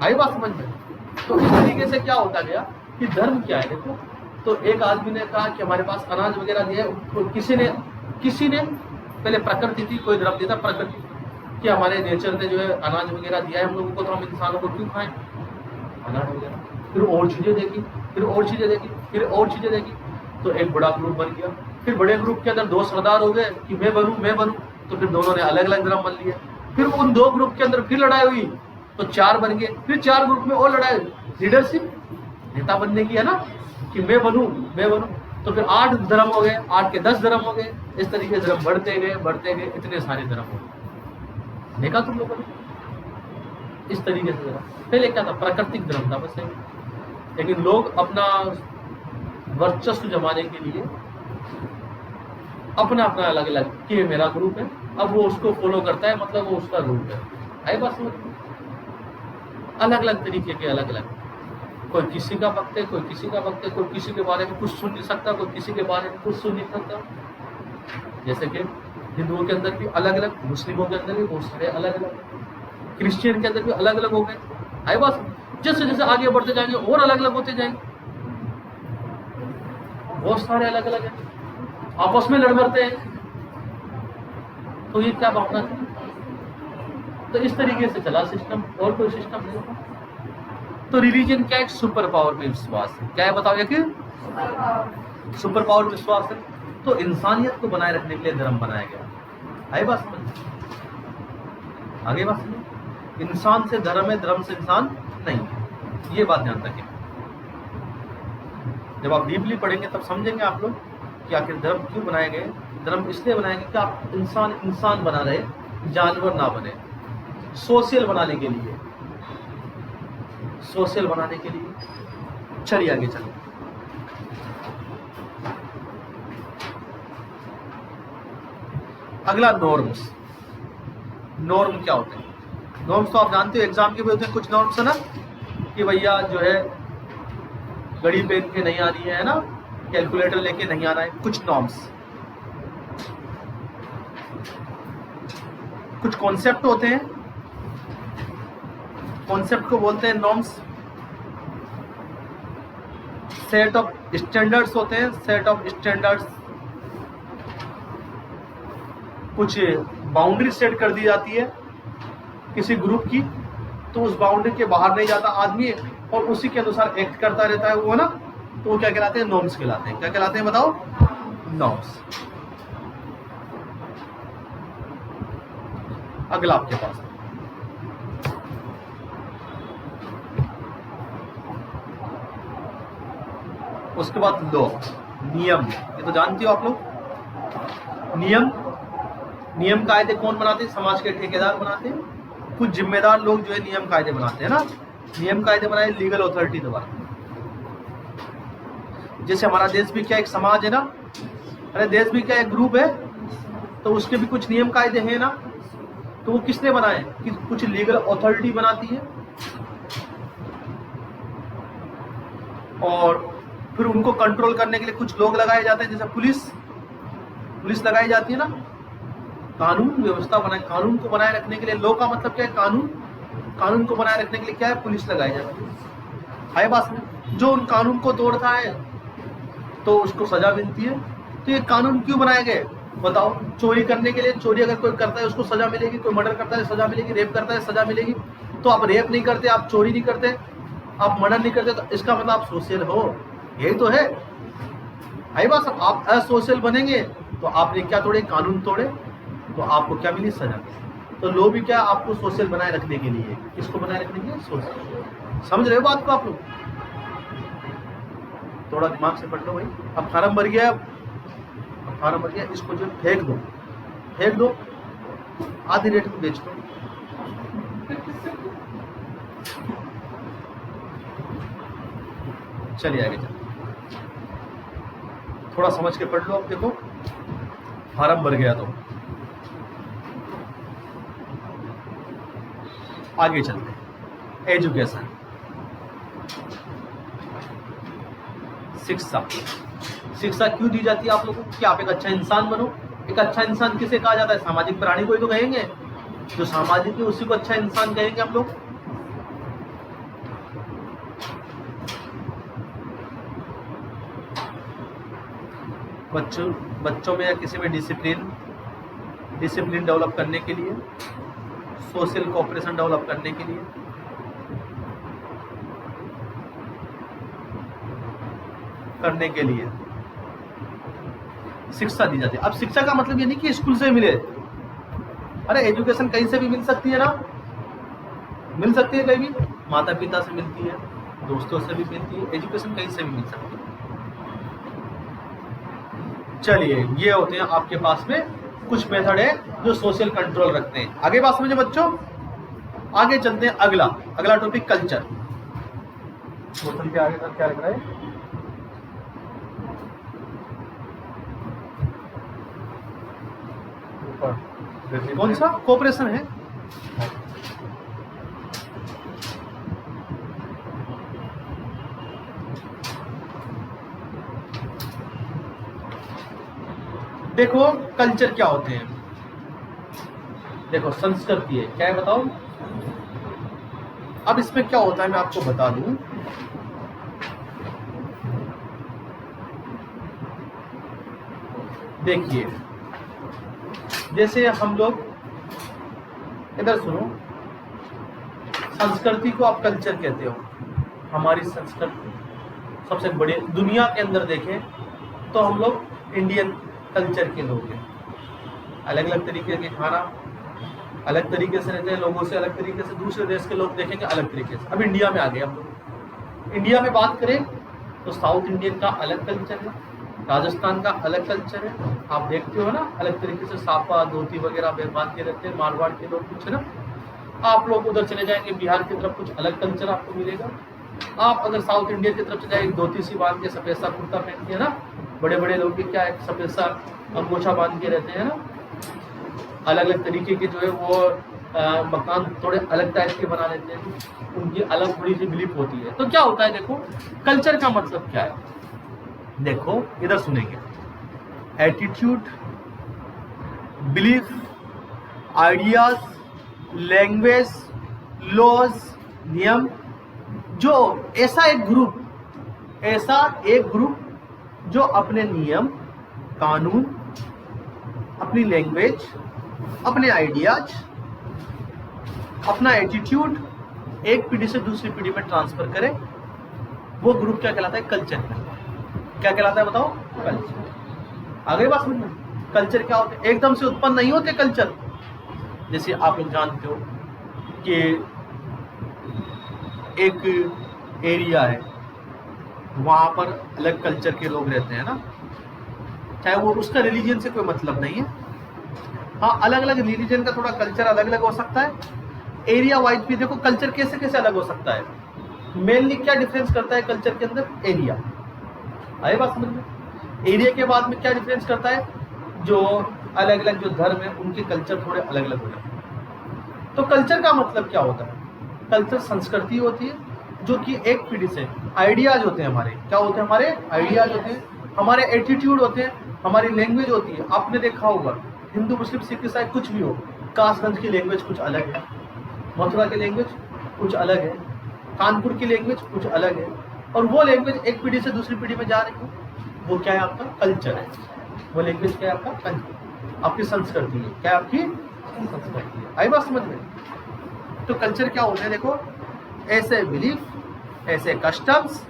आई बात समझ में? तो इस तरीके से क्या होता गया कि धर्म क्या है, देखो। तो एक आदमी ने कहा कि हमारे पास अनाज वगैरह दिया है, तो किसी ने पहले प्रकृति थी, कोई धर्म दिया था प्रकृति, कि हमारे नेचर ने जो है अनाज वगैरह दिया है हम लोगों को, तो हम इंसानों को क्यों खाएं अनाज वगैरह। फिर और चीजें देखी, फिर और चीजें देखी, फिर और चीजें देखी, तो एक बड़ा ग्रुप बन गया। फिर बड़े ग्रुप के अंदर दो सरदार हो गए कि मैं बनूं, तो फिर दोनों ने अलग अलग धर्म बन लिए। फिर उन दो ग्रुप के अंदर फिर लड़ाई हुई, तो चार बन गए, फिर चार ग्रुप में और लड़ाई, लीडरशिप, नेता बनने की है ना, कि मैं बनूं, तो फिर 8 धर्म हो गए, 8 के 10 धर्म हो गए। इस तरीके से धर्म बढ़ते गए, इतने सारे धर्म हो गए। देखा तुम लोगों ने इस तरीके से धर्म। पहले क्या था, प्राकृतिक धर्म था बस, लेकिन लोग अपना वर्चस्व जमाने के लिए अपना अलग अलग, कि ये मेरा ग्रुप है, अब वो उसको फॉलो करता है, मतलब वो उसका ग्रुप है। आई बात समझ? अलग अलग तरीके के, अलग अलग, कोई किसी का वक्त है, कोई किसी का वक्त है, कोई किसी के बारे में कुछ सुन नहीं सकता, कोई किसी के बारे में कुछ सुन नहीं सकता। जैसे कि हिंदुओं के अंदर भी अलग अलग, मुस्लिमों के अंदर भी बहुत सारे अलग अलग, क्रिश्चियन के अंदर भी अलग अलग हो गए। आई बात? जैसे जैसे आगे बढ़ते जाएंगे और अलग अलग होते जाएंगे, बहुत सारे अलग अलग है, आपस में लड़ मरते हैं। तो ये क्या भावना थी? तो इस तरीके से चला सिस्टम, और कोई सिस्टम नहीं था। तो रिलीजन क्या, एक सुपर पावर में विश्वास है। क्या है बताओ, कि सुपर पावर में विश्वास है। तो इंसानियत को बनाए रखने के लिए धर्म बनाया गया। आई बात समझ? आगे बात समझ, इंसान से धर्म है, धर्म से इंसान नहीं है, ये बात ध्यान रखें। जब आप डीपली पढ़ेंगे तब समझेंगे आप लोग कि आखिर धर्म क्यों बनाए गए। धर्म इसलिए बनाए गए कि आप इंसान बना रहे, जानवर ना बने, सोशल बनाने के लिए, सोशल बनाने के लिए। चलिए आगे चलिए। अगला नॉर्म्स। नॉर्म क्या होते हैं? नॉर्म्स तो आप जानते हो, एग्जाम के भी होते हैं कुछ नॉर्म्स, है ना, कि भैया जो है घड़ी पहन के नहीं आनी है ना, कैलकुलेटर लेके नहीं आना है, कुछ नॉर्म्स, कुछ कॉन्सेप्ट होते हैं, कॉन्सेप्ट को बोलते हैं नॉर्म्स। सेट ऑफ स्टैंडर्ड्स होते हैं, सेट ऑफ स्टैंडर्ड्स। कुछ बाउंड्री सेट कर दी जाती है किसी ग्रुप की, तो उस बाउंड्री के बाहर नहीं जाता आदमी और उसी के अनुसार एक्ट करता रहता है वो, ना, तो वो क्या कहलाते हैं? नॉर्म्स कहलाते हैं। क्या कहलाते हैं बताओ? नॉर्म्स। अगला आपके पास उसके बाद लॉ, नियम। ये तो जानती हो आप लोग। नियम कायदे कौन बनाते हैं? समाज के ठेकेदार बनाते हैं। कुछ जिम्मेदार लोग जो है नियम कायदे बनाते हैं ना, नियम कायदे बनाए लीगल अथॉरिटी द्वारा। जैसे हमारा देश भी क्या एक समाज है ना, अरे देश भी क्या एक ग्रुप है, तो उसके भी कुछ नियम कायदे हैं ना। तो वो किसने बनाए कि कुछ लीगल अथॉरिटी बनाती है और फिर उनको कंट्रोल करने के लिए कुछ लोग लगाए जाते हैं, जैसे पुलिस लगाई जाती है ना, कानून व्यवस्था बनाए, कानून को बनाए रखने के लिए। लॉ का मतलब क्या है? कानून को बनाए रखने के लिए क्या है? पुलिस लगाई जाती है बात में। जो उन कानून को तोड़ता है तो उसको सजा मिलती है। तो ये कानून क्यों बनाए गए बताओ? चोरी करने के लिए, चोरी अगर कोई करता है उसको सजा मिलेगी, कोई मर्डर करता है सजा मिलेगी, रेप करता है सजा मिलेगी। तो आप रेप नहीं करते, आप चोरी नहीं करते, आप मर्डर नहीं करते, तो इसका मतलब आप सोशल हो, यही तो है। बात, आप असोशल बनेंगे तो आपने क्या तोड़े? कानून तोड़े, तो आपको क्या मिली? सजा। तो लो भी क्या आपको सोशल बनाए रखने के लिए, किसको बनाए रखने के लिए? सोशल। समझ रहे हो बात को आप लोग? थोड़ा दिमाग से पढ़ लो भाई। अब फार्म भर गया, इसको जो फेंक दो, आधी रेट में बेच दो। चलिए आगे चलो, थोड़ा समझ के पढ़ लो। अब देखो फार्म भर गया, तो आगे चलते हैं। एजुकेशन, शिक्षा क्यों दी जाती है आप लोगों को? कि आप एक अच्छा इंसान बनो। एक अच्छा इंसान किसे कहा जाता है? सामाजिक प्राणी को ही तो कहेंगे। जो सामाजिक है उसी को अच्छा इंसान कहेंगे हम लोग। बच्चों में या किसी में डिसिप्लिन डेवलप करने के लिए, सोशल कोऑपरेशन डेवलप करने के लिए, शिक्षा दी जाती है। अब शिक्षा का मतलब ये नहीं कि स्कूल से मिले। अरे एजुकेशन कहीं से भी मिल सकती है ना, मिल सकती है कहीं भी, माता पिता से मिलती है, दोस्तों से भी मिलती है, एजुकेशन कहीं से भी मिल सकती है। चलिए, ये होते हैं आपके पास में कुछ मेथड है जो सोशल कंट्रोल रखते हैं। आगे बात समझे बच्चों? आगे चलते हैं। अगला टॉपिक कल्चर। बोतल के आगे क्या लग रहा है? कौन सा कोऑपरेशन है? देखो कल्चर क्या होते हैं। देखो संस्कृति है, क्या है बताओ? अब इसमें क्या होता है मैं आपको बता दूं। देखिए, जैसे हम लोग, इधर सुनो, संस्कृति को आप कल्चर कहते हो। हमारी संस्कृति सबसे बड़ी दुनिया के अंदर देखें तो हम लोग इंडियन कल्चर के लोग हैं। अलग अलग तरीके के खाना, अलग तरीके से रहते हैं लोगों से, अलग तरीके से दूसरे देश के लोग देखेंगे अलग तरीके से। अब इंडिया में आ गए हम लोग। इंडिया में बात करें तो साउथ इंडियन का अलग कल्चर है, राजस्थान का अलग कल्चर है। आप देखते हो ना, अलग तरीके से साफा धोती वगैरह बांध के रहते हैं मारवाड़ के लोग कुछ, है ना। आप लोग उधर चले जाएंगे बिहार की तरफ, कुछ अलग कल्चर आपको मिलेगा। आप अगर साउथ इंडिया की तरफ चले जाएंगे, धोती सी बांध के, सफेद सा कुर्ता पहन के, है ना। बड़े बड़े लोग भी क्या है, सफेद सा अंगोछा बांध के रहते हैं ना। अलग अलग तरीके के जो है वो मकान थोड़े अलग टाइप के बना लेते हैं, उनकी अलग थोड़ी सी बिलीफ होती है। तो क्या होता है, देखो कल्चर का मतलब क्या है। देखो इधर सुनेंगे, attitude, belief, ideas, language, laws, नियम। जो ऐसा एक ग्रुप जो अपने नियम, कानून, अपनी लैंग्वेज, अपने आइडियाज, अपना एटीट्यूड एक पीढ़ी से दूसरी पीढ़ी में ट्रांसफर करे, वो ग्रुप क्या कहलाता है? कल्चर। क्या कहलाता है बताओ? कल्चर। आगे बात समझना, कल्चर क्या होता है? एकदम से उत्पन्न नहीं होते कल्चर। जैसे आप लोग जानते हो कि एक एरिया है, वहां पर अलग कल्चर के लोग रहते हैं ना, चाहे वो उसका रिलीजन से कोई मतलब नहीं है। हाँ, अलग अलग रिलीजन का थोड़ा कल्चर अलग अलग हो सकता है। एरिया वाइज भी देखो कल्चर कैसे कैसे अलग हो सकता है। मेनली क्या डिफरेंस करता है कल्चर के अंदर? एरिया। आए बात समझ में? एरिया के बाद में क्या डिफरेंस करता है, जो अलग अलग जो धर्म है उनके कल्चर थोड़े अलग अलग हो जाते हैं। तो कल्चर का मतलब क्या होता है? कल्चर संस्कृति होती है जो कि एक पीढ़ी से आइडियाज होते हैं हमारे, क्या होते हैं हमारे आइडियाज होते हैं, हमारे एटीट्यूड होते हैं, हमारी लैंग्वेज होती है। आपने देखा होगा हिंदू मुस्लिम सिख ईसाई कुछ भी हो, कासगंज की लैंग्वेज कुछ अलग है, मथुरा की लैंग्वेज कुछ अलग है, कानपुर की लैंग्वेज कुछ अलग है, और वो लैंग्वेज एक पीढ़ी से दूसरी पीढ़ी में जा रही है, वो क्या है आपका कल्चर है। वो लैंग्वेज क्या है आपका कल्चर, आपकी संस्कृति है, क्या आपकी संस्कृति है। आई बात समझ में? तो कल्चर क्या होता है देखो, ऐसे बिलीफ, ऐसे कस्टम्स,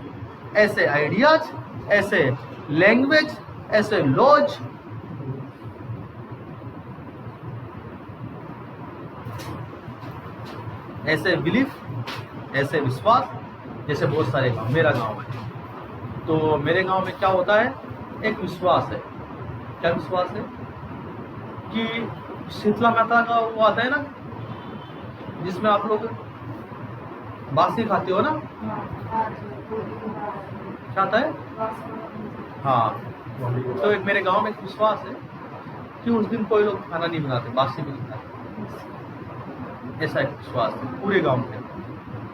ऐसे आइडियाज, ऐसे लैंग्वेज, ऐसे लॉज, ऐसे बिलीफ, ऐसे विश्वास। जैसे बहुत सारे गांव, मेरा गांव है तो मेरे गांव में क्या होता है, एक विश्वास है। क्या विश्वास है कि शीतला माता का वो आता है ना, जिसमें आप लोग बासी खाते हो ना, क्या आता है? हाँ, तो एक मेरे गांव में एक विश्वास है कि उस दिन कोई लोग खाना नहीं बनाते, बासी भी नहीं खाते। ऐसा एक विश्वास है पूरे गांव में।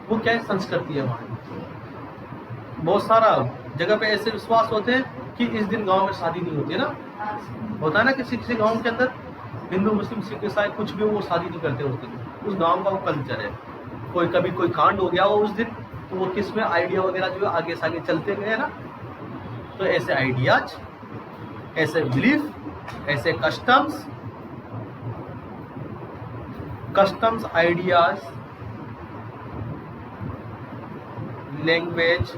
वो क्या है, संस्कृति है हमारी। बहुत सारा जगह पे ऐसे विश्वास होते हैं कि इस दिन गांव में शादी नहीं होती है ना, होता है ना किसी किसी गांव के अंदर हिंदू मुस्लिम सिख ईसाई कुछ भी वो शादी नहीं करते उस दिन। उस गांव का वो कल्चर है। कोई कभी कोई कांड हो गया हो उस दिन, तो वो किस में आइडिया वगैरह जो है आगे से आगे चलते गए ना। तो ऐसे आइडियाज, ऐसे बिलीफ, ऐसे कस्टम्स, आइडियाज, लैंग्वेज,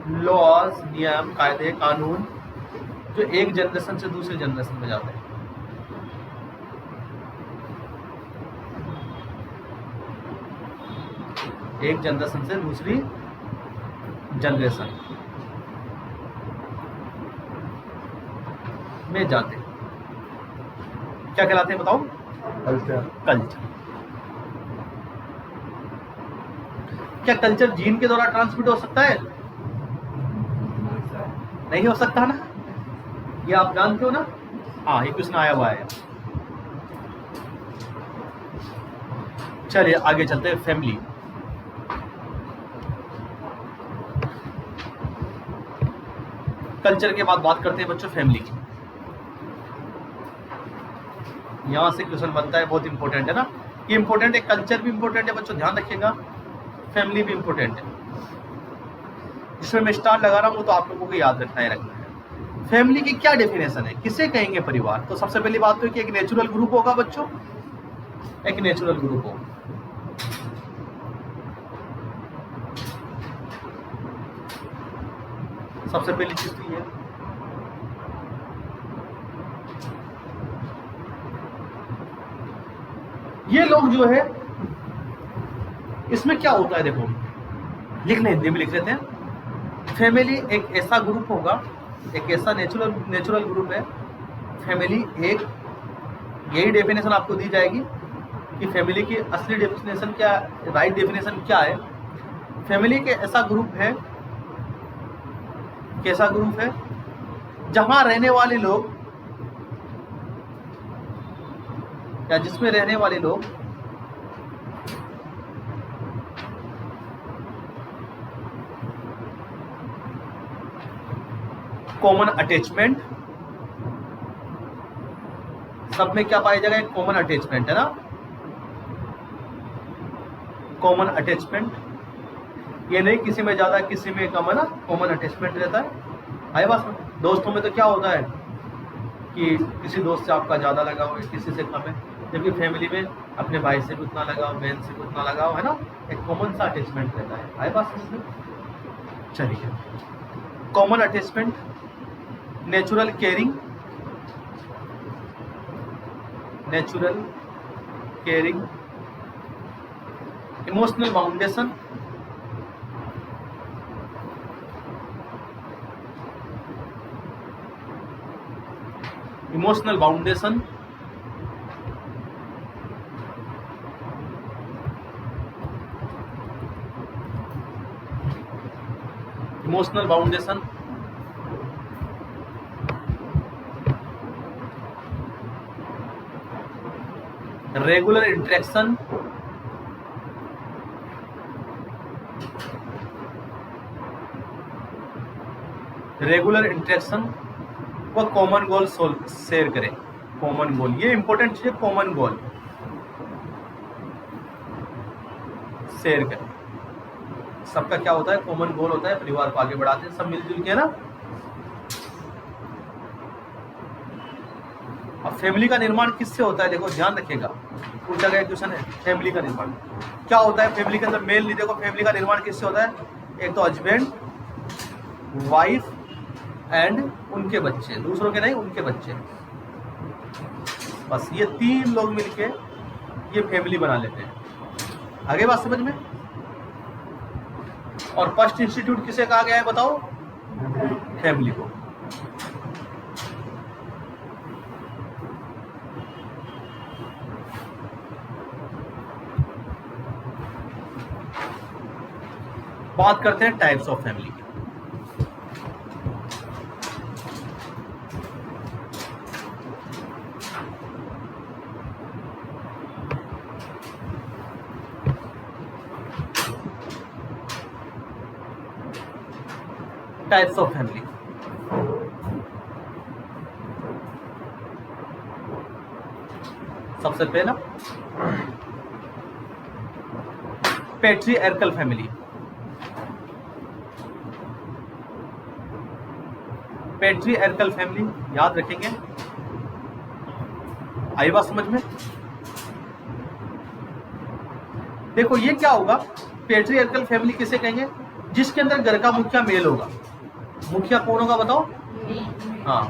लॉज, नियम, कायदे, कानून, जो एक जनरेशन से दूसरे जनरेशन में जाते हैं। एक जनरेशन से दूसरी जनरेशन में जाते हैं। क्या कहलाते हैं बताओ? कल्चर। क्या कल्चर जीन के द्वारा ट्रांसमिट हो सकता है? नहीं हो सकता ना, ये आप जानते हो ना। हाँ, ये क्वेश्चन आया हुआ है। चलिए आगे चलते हैं। फैमिली, कल्चर के बाद बात करते हैं बच्चों फैमिली की। यहां से क्वेश्चन बनता है, बहुत इंपॉर्टेंट है ना। ये इंपॉर्टेंट है, कल्चर भी इंपॉर्टेंट है बच्चों, ध्यान रखिएगा। फैमिली भी इंपॉर्टेंट है। जिसमें मैं स्टार लगा रहा हूं तो आप लोगों को याद रखना है। फैमिली की क्या डेफिनेशन है, किसे कहेंगे परिवार? तो सबसे पहली बात तो कि एक नेचुरल ग्रुप होगा बच्चों, एक नेचुरल ग्रुप होगा। सबसे पहली चीज तो ये, ये लोग जो है इसमें क्या होता है देखो, लिखने हिंदी में लिख लेते हैं। फैमिली एक ऐसा ग्रुप होगा, एक ऐसा नेचुरल ग्रुप है। फैमिली एक, यही डेफिनेशन आपको दी जाएगी कि फैमिली की असली डेफिनेशन क्या, राइट डेफिनेशन क्या है। फैमिली के ऐसा ग्रुप है, कैसा ग्रुप है जहां रहने वाले लोग या जिसमें रहने वाले लोग कॉमन अटैचमेंट, सब में क्या पाया जाएगा, एक कॉमन अटैचमेंट है ना। कॉमन अटैचमेंट, ये नहीं किसी में ज्यादा किसी में कम है ना, कॉमन अटैचमेंट रहता है। आए बात में? दोस्तों में तो क्या होता है कि किसी दोस्त से आपका ज्यादा लगाव है, किसी से कम है, जबकि फैमिली में अपने भाई से भी उतना लगाव, बहन से भी उतना लगाव है ना, एक कॉमन सा अटैचमेंट रहता है। आए बात समझ में? चलिए, common attachment, natural caring, emotional foundation, emotional foundation, regular interaction, regular interaction व कॉमन गोल शेयर करें। कॉमन गोल, ये इंपॉर्टेंट चीज है, कॉमन गोल शेयर करें। सबका क्या होता है, कॉमन गोल होता है, परिवार को आगे बढ़ाते हैं सब मिलजुल के ना। अब फैमिली का निर्माण किससे होता है, देखो ध्यान रखिएगा, पूछा गया क्वेश्चन है फैमिली का निर्माण क्या होता है। फैमिली के अंदर मेनली देखो फैमिली का निर्माण किससे होता है, एक तो हस्बैंड, वाइफ एंड उनके बच्चे, दूसरों के नहीं उनके बच्चे, बस ये 3 लोग मिलके ये फैमिली बना लेते हैं। आगे बात समझ में। और फर्स्ट इंस्टीट्यूट किसे कहा गया है बताओ, फैमिली को। बात करते हैं टाइप्स ऑफ फैमिली की। टाइप्स ऑफ फैमिली, सबसे पहला पैट्रियार्कल फैमिली। पैट्रियार्कल फैमिली याद रखेंगे, आई बात समझ में। देखो ये क्या होगा, पैट्रियार्कल फैमिली किसे कहेंगे, जिसके अंदर घर का मुखिया मेल होगा। मुखिया कौन होगा बताओ, हाँ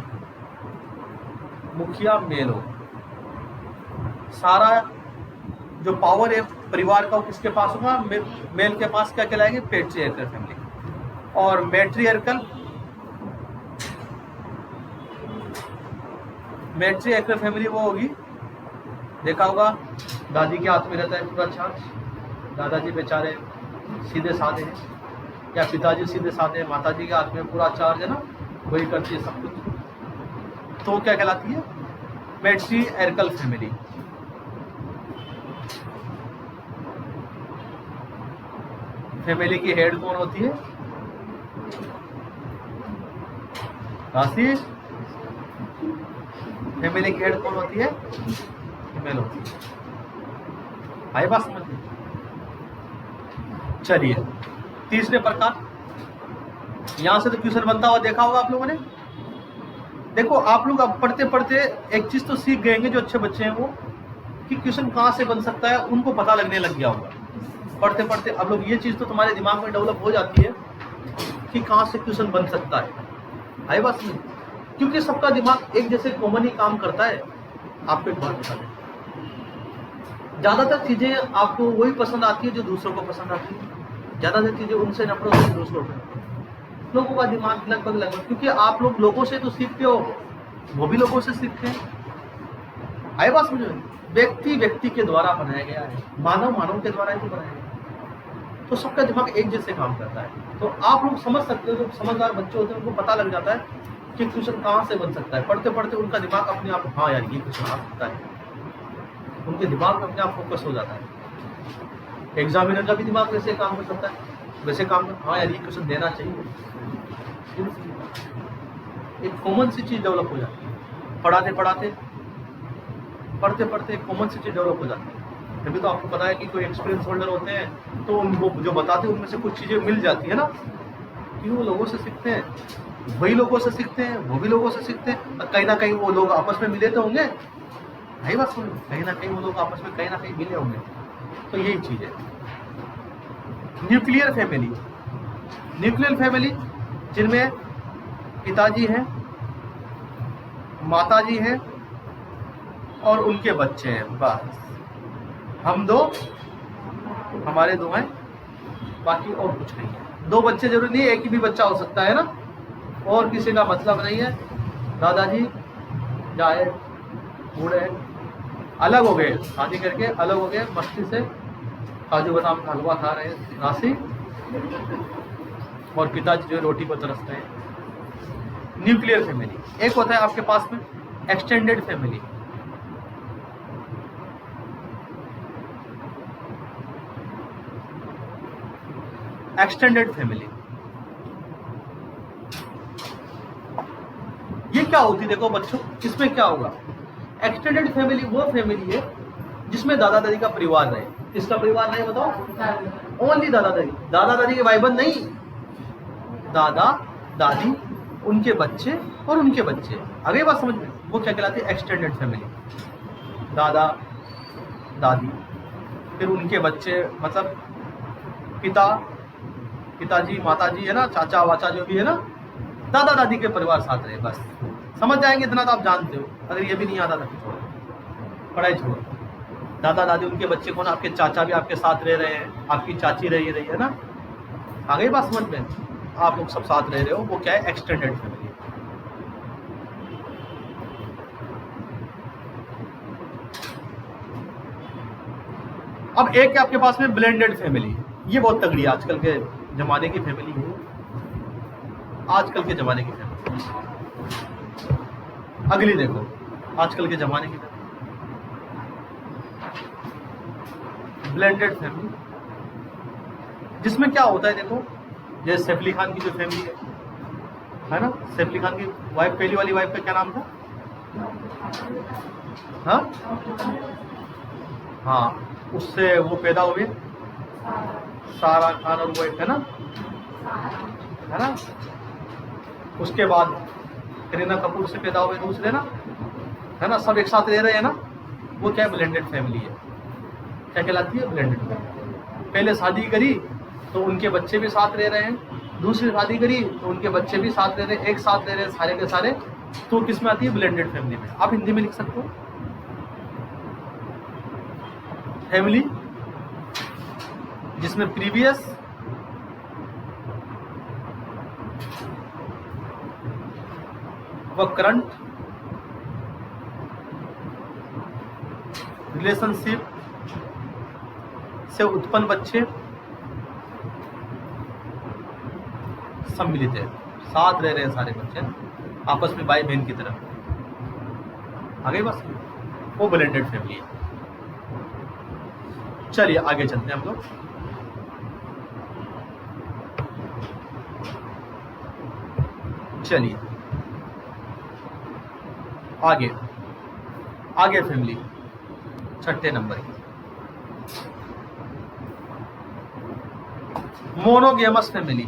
मुखिया मेल होगा। सारा जो पावर है परिवार का किसके पास होगा, मेल के पास। क्या कहलाएगी, पैट्रियार्कल फैमिली। और मैट्रियार्कल फैमिली वो होगी, देखा होगा दादी के हाथ में रहता है पूरा चार्ज, दादाजी बेचारे सीधे साधे हैं, या पिताजी सीधे साधे हैं, माताजी के हाथ में पूरा चार्ज है ना, वही करती है सब कुछ। तो क्या कहलाती है, मैट्रियार्कल फैमिली। फैमिली की हेड कौन होती है, राशि। फैमिली की हेड कौन होती है, फीमेल होती है। आई बात समझ में। चलिए तीसरे प्रकार, यहां से तो क्वेश्चन बनता हुआ देखा होगा आप लोगों ने। देखो आप लोग अब पढ़ते पढ़ते एक चीज तो सीख गएंगे, जो अच्छे बच्चे हैं वो, कि क्वेश्चन कहां से बन सकता है उनको पता लगने लग गया होगा। पढ़ते पढ़ते अब लोग ये चीज तो तुम्हारे दिमाग में डेवलप हो जाती है कि कहां से क्वेश्चन बन सकता है। आई बात समझ, क्योंकि सबका दिमाग एक जैसे कॉमन ही काम करता है। आपको एक बात बता दें, ज्यादातर चीजें आपको वही पसंद आती है जो दूसरों को पसंद आती है, ज्यादातर चीजें उनसे नफरत होती है दूसरों को। लोगों का दिमाग लगभग, क्योंकि आप लोग लोगों से तो सीखते हो, वो भी लोगों से सीखते हैं। आई बात समझो, व्यक्ति के द्वारा बनाया गया है, मानव के द्वारा ही तो बनाया गया, तो सबका दिमाग एक जैसे काम करता है। तो आप लोग समझ सकते हो, जो समझदार बच्चे होते हैं उनको पता लग जाता है कि क्वेश्चन कहाँ से बन सकता है। पढ़ते पढ़ते उनका दिमाग अपने आप, हाँ यार ये क्वेश्चन आ सकता है, उनके दिमाग में अपने आप फोकस हो जाता है। एग्जामिनर का भी दिमाग वैसे काम कर सकता है, वैसे काम कर, हाँ यार ये क्वेश्चन देना चाहिए। एक कॉमन सी चीज डेवलप हो जाती है, पढ़ते पढ़ते एक कॉमन सी चीज डेवलप हो जाती है। तभी तो आपको पता है कि कोई एक्सपीरियंस होल्डर होते हैं तो उनको जो बताते हैं उनमें से कुछ चीजें मिल जाती है ना, कि वो लोगों से सीखते हैं, वही लोगों से सीखते हैं, वो भी लोगों से सीखते हैं, और कहीं ना कहीं वो लोग आपस में मिले तो होंगे। नहीं बात सुनो, कहीं ना कहीं वो लोग आपस में कहीं ना कहीं मिले होंगे। तो यही चीज है। न्यूक्लियर फैमिली, न्यूक्लियर फैमिली जिनमें पिताजी हैं, माताजी हैं और उनके बच्चे हैं, बस हम दो, हमारे दो हैं, बाकी और कुछ नहीं है। 2 बच्चे जरूरी नहीं है, एक ही भी बच्चा हो सकता है ना, और किसी का मतलब नहीं है। दादाजी जाए बूढ़े अलग हो गए, शादी करके अलग हो गए, मस्ती से काजू बादाम का हलवा खा रहे हैं राशि, और पिताजी जो रोटी पर तरस रहे हैं। Nuclear family. एक होता है आपके पास में एक्सटेंडेड फैमिली। Extended family. ये क्या होती है देखो बच्चों, इसमें क्या होगा, एक्सटेंडेड फैमिली वो फैमिली है जिसमें दादा दादी का परिवार रहे। किसका परिवार रहे बताओ? ओनली दादा दादी, दादा दादी के भाई बहन नहीं, दादा दादी, उनके बच्चे और उनके बच्चे। आगे बात समझ में, वो क्या कहलाती है? Extended family. दादा दादी, फिर उनके बच्चे, मतलब पिताजी माताजी है ना, चाचा वाचा जो भी है ना, दादा दादी के परिवार साथ रहे। बस समझ जाएंगे, इतना तो आप जानते हो। अगर ये भी नहीं आता था छोड़ो, पढ़ाई छोड़ो। दादा दादी, उनके बच्चे कौन? आपके चाचा भी आपके साथ रह रहे हैं, आपकी चाची रही है ना। आ गई बात समझ में? आप लोग सब साथ रह रहे हो, वो क्या है? Extended family. अब एक है आपके पास में ब्लेंडेड फैमिली। ये बहुत तगड़ी है, आजकल के जमाने की फैमिली है, आजकल के जमाने की फैमिली। अगली देखो, आजकल के जमाने की ब्लेंडेड फैमिली, जिसमें क्या होता है देखो, जैसे सैफ अली खान की जो फैमिली है ना, सैफ अली खान की वाइफ, पहली वाली वाइफ का क्या नाम था? हाँ, उससे वो पैदा हुए सारा खान, और वो एक है ना, उसके बाद करीना कपूर से पैदा हुए दूसरे ना, है ना, सब एक साथ रह रहे हैं ना, वो क्या है? ब्लेंडेड फैमिली है। क्या कहलाती है? Blended family. पहले शादी करी तो उनके बच्चे भी साथ रह रहे हैं, दूसरी शादी करी तो उनके बच्चे भी साथ रह रहे हैं, एक साथ रह रहे हैं सारे के सारे, तो किस में आती है? ब्लेंडेड फैमिली में। आप हिंदी में लिख सकते हो, फैमिली जिसमें प्रीवियस व करंट रिलेशनशिप से उत्पन्न बच्चे सम्मिलित है, साथ रह रहे हैं सारे बच्चे आपस में, भाई बहन की तरह। आगे बस, वो ब्लेंडेड फैमिली है। चलिए आगे चलते हैं हम लोग। चलिए आगे फैमिली, छठे नंबर की मोनोगेमस फैमिली।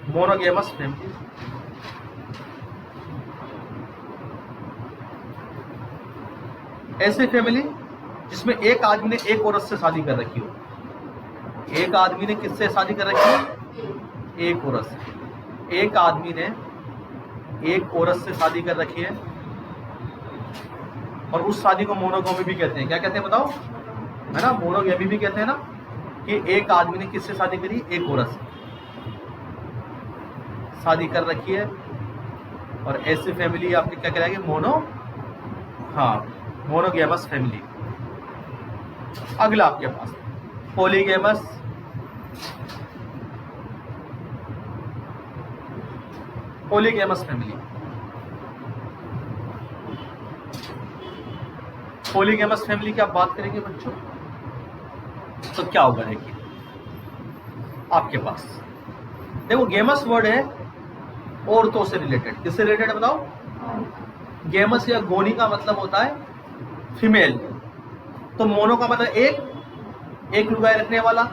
मोनोगेमस फैमिली ऐसी फैमिली जिसमें एक आदमी ने एक औरत से शादी कर रखी हो। एक आदमी ने किससे शादी कर रखी है? एक औरत से। एक आदमी ने एक औरत से शादी कर रखी है, और उस शादी को मोनोगेमी भी कहते हैं। क्या कहते हैं बताओ? है ना, मोनोगेमी भी कहते हैं ना, कि एक आदमी ने किससे शादी करी? एक औरत से शादी कर रखी है, और ऐसी फैमिली आपकी क्या कहलाएगी? Monogamous family. अगला आपके पास पॉलीगेमस, पॉलीगेमस फैमिली। पॉलीगेमस फैमिली की आप बात करेंगे बच्चों, तो क्या होगा? देखिए आपके पास देखो, गेमस वर्ड है औरतों से रिलेटेड। किससे रिलेटेड है बताओ? गेमस या गोनी का मतलब होता है फीमेल, तो मोनो का मतलब एक लुगाई रखने वाला,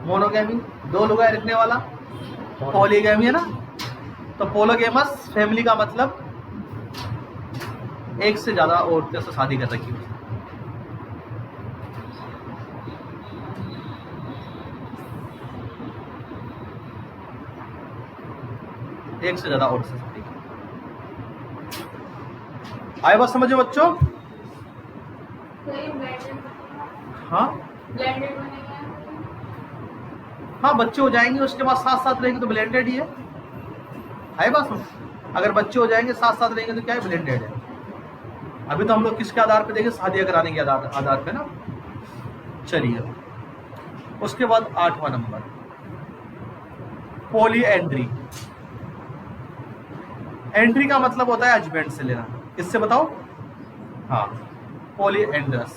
मोनोगेमी, दो लुगाई रखने वाला पॉलीगेमी है ना। तो पॉलीगेमस फैमिली का मतलब एक से ज्यादा औरतों से शादी कर रखी है। एक से ज्यादा औरत से शादी। आए बात समझो बच्चों? हाँ, बच्चे हो जाएंगे उसके बाद साथ साथ रहेंगे तो ब्लेंडेड ही है। आए बात समझ? अगर बच्चे हो जाएंगे साथ साथ रहेंगे तो क्या है? ब्लेंडेड है। अभी तो हम लोग किसके आधार पे देखें? शादी कराने के आधार पे ना। चलिए उसके बाद 8वां नंबर पॉलीएंड्री। एंट्री का मतलब होता है हस्बैंड से लेना। किससे बताओ? हाँ, पॉलीएंड्रस।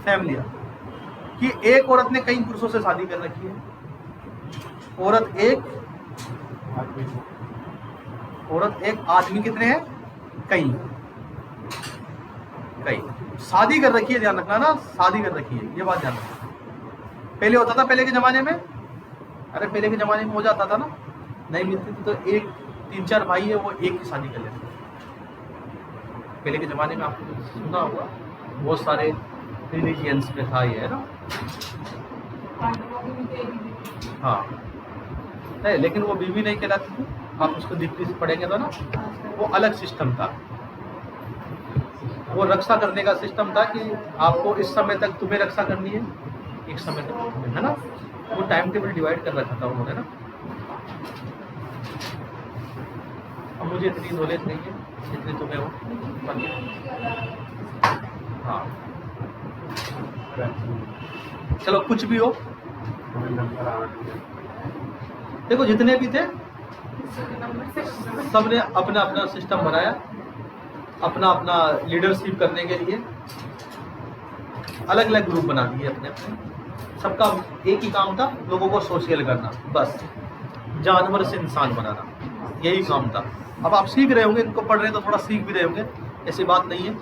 फैमिलियां, कि एक औरत ने कई पुरुषों से शादी कर रखी है। औरत एक आदमी कितने हैं? कई शादी कर रखी है, ध्यान रखना ना, शादी कर रखी है, ये बात ध्यान रखना। पहले होता था, पहले के जमाने में, अरे पहले के जमाने में हो जाता था ना, नहीं मिलती थी तो एक 3-4 भाई है वो एक ही शादी कर लेते। पहले के जमाने में आपको सुना होगा, बहुत सारे रिलीजियंस में था ये, है ना। हाँ नहीं, लेकिन वो बीवी नहीं कहलाती थी, आप उसको दीप्ति से पढ़ेंगे तो ना, वो अलग सिस्टम था। वो रक्षा करने का सिस्टम था कि आपको इस समय तक तुम्हें रक्षा करनी है, एक समय तक तुम्हें, है ना। वो टाइम टेबल डिवाइड कर रखा था उन्होंने ना। अब मुझे इतनी नॉलेज नहीं है जितनी तुम्हें हो। हाँ चलो, कुछ भी हो, देखो जितने भी थे सबने अपना अपना सिस्टम बनाया, अपना अपना लीडरशिप करने के लिए अलग अलग ग्रुप बना दिए अपने अपने। सबका एक ही काम था, लोगों को सोशल करना, बस जानवर से इंसान बनाना, यही काम था। अब आप सीख रहे होंगे, इनको पढ़ रहे हैं तो थोड़ा सीख भी रहे होंगे, ऐसी बात नहीं है।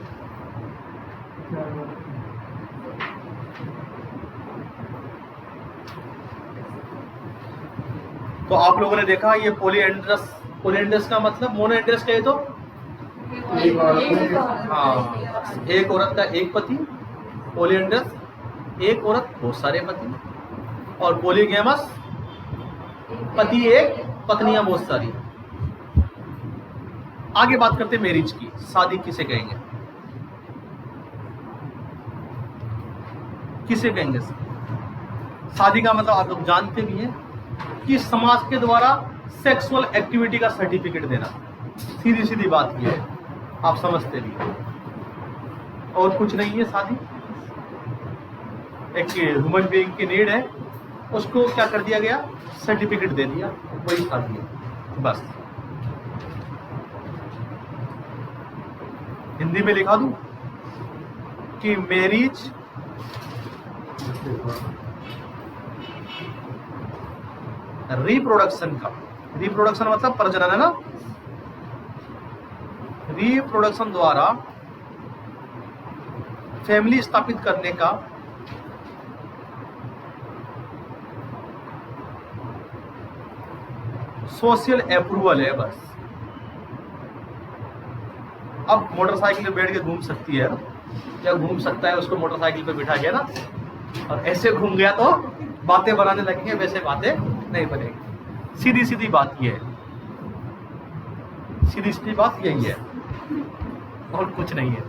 तो आप लोगों ने देखा ये पॉलीएंड्रस का मतलब, मोनोएंड्रस कहे तो हाँ, एक औरत का एक पति। पॉलीएंड्रस एक औरत बहुत सारे पति। और पॉलीगैमस पति एक पत्नियां बहुत सारी। आगे बात करते हैं मैरिज की, शादी किसे कहेंगे, किसे कहेंगे शादी का मतलब आप लोग जानते भी हैं कि समाज के द्वारा सेक्सुअल एक्टिविटी का सर्टिफिकेट देना, सीधी सीधी बात ये है, आप समझते भी हैं। और कुछ नहीं है शादी, एक ह्यूमन बीइंग की नीड है, उसको क्या कर दिया गया, सर्टिफिकेट दे दिया, वही शादी है बस। हिंदी में लिखा दूं कि मैरिज रिप्रोडक्शन का, रिप्रोडक्शन मतलब प्रजनन है ना, रिप्रोडक्शन द्वारा फैमिली स्थापित करने का सोशल अप्रूवल है बस। अब मोटरसाइकिल पे बैठ के घूम सकती है, या घूम सकता है, उसको मोटरसाइकिल पे बिठा गया ना, और ऐसे घूम गया तो बातें बनाने लगेंगे, वैसे बातें नहीं बनेगी। सीधी सीधी बात ये है, सीधी सीधी बात यही है, और कुछ नहीं है।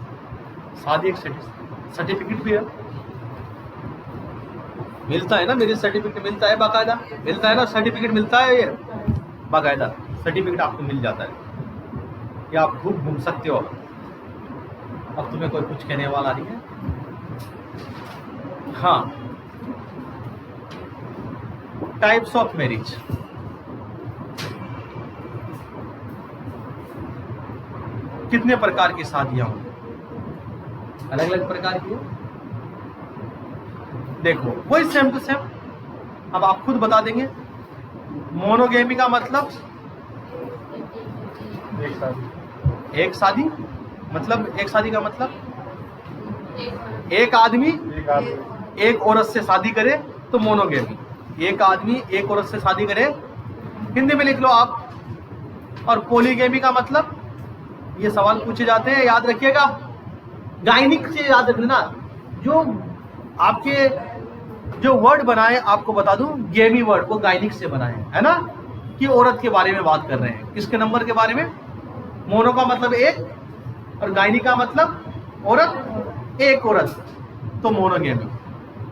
शादी एक सर्टिफिकेट भी है, मिलता है ना, मेरी सर्टिफिकेट मिलता है बाकायदा, मिलता है ना, सर्टिफिकेट मिलता है, ये बाकायदा सर्टिफिकेट आपको मिल जाता है, या आप खूब घूम सकते हो। अब तुम्हें कोई कुछ कहने वाला नहीं है। हाँ, टाइप्स ऑफ मैरिज, कितने प्रकार की शादियां होंगी, अलग अलग प्रकार की। देखो वही सेम टू सेम, अब आप खुद बता देंगे। मोनोगेमी का मतलब एक शादी, मतलब एक शादी का मतलब एक आदमी एक औरत से शादी करे तो मोनोगेमी, एक आदमी एक औरत से शादी करे, हिंदी में लिख लो आप। और पॉलीगेमी का मतलब, ये सवाल पूछे जाते हैं, याद रखिएगा, गायनिक से याद रखना। जो आपके जो वर्ड बनाए, आपको बता दूं, गेमी वर्ड को गायनिक से बनाए, है ना, कि औरत के बारे में बात कर रहे हैं। किसके नंबर के बारे में? मोनो का मतलब एक, और गायनिक का मतलब औरत, एक औरत तो मोनोगेमी,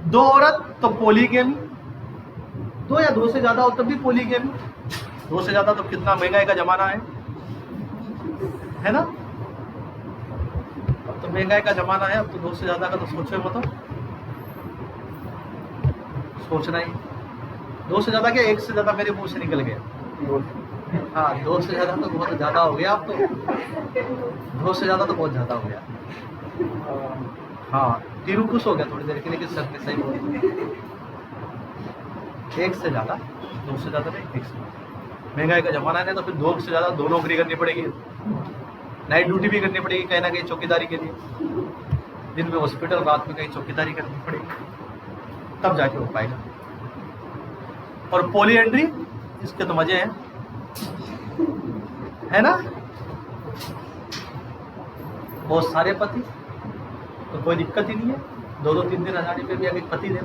दो औरत तो पॉलीगेमी, दो या दो से ज्यादा हो तब भी पॉलीगेमी। दो से ज्यादा तो कितना महंगाई का जमाना है ना। अब तो महंगाई का जमाना है, अब तो दो से ज्यादा का तो सोचो मत, सोचना ही। दो से ज्यादा क्या, एक से ज्यादा मेरे मुंह से निकल गया। हाँ, दो से ज्यादा तो बहुत ज्यादा हो गया, अब तो दो से ज्यादा तो बहुत ज्यादा हो गया। हाँ तीरू खुश हो गया थोड़ी देर के लिए कि सर ने सही बोला। एक से ज़्यादा, दो से ज़्यादा नहीं, एक से। महंगाई का जमाना है तो फिर दो से ज़्यादा दो नौकरी करनी पड़ेगी, नाइट ड्यूटी भी करनी पड़ेगी कहीं ना कहीं चौकीदारी के लिए, दिन में हॉस्पिटल, रात में कहीं चौकीदारी करनी पड़ेगी, तब जाके हो पाएगा। और पॉलीएंड्री, इसके तो मजे हैं, है ना, बहुत सारे पति तो कोई दिक्कत ही नहीं है, 2-3 हज़ार रुपये भी अगर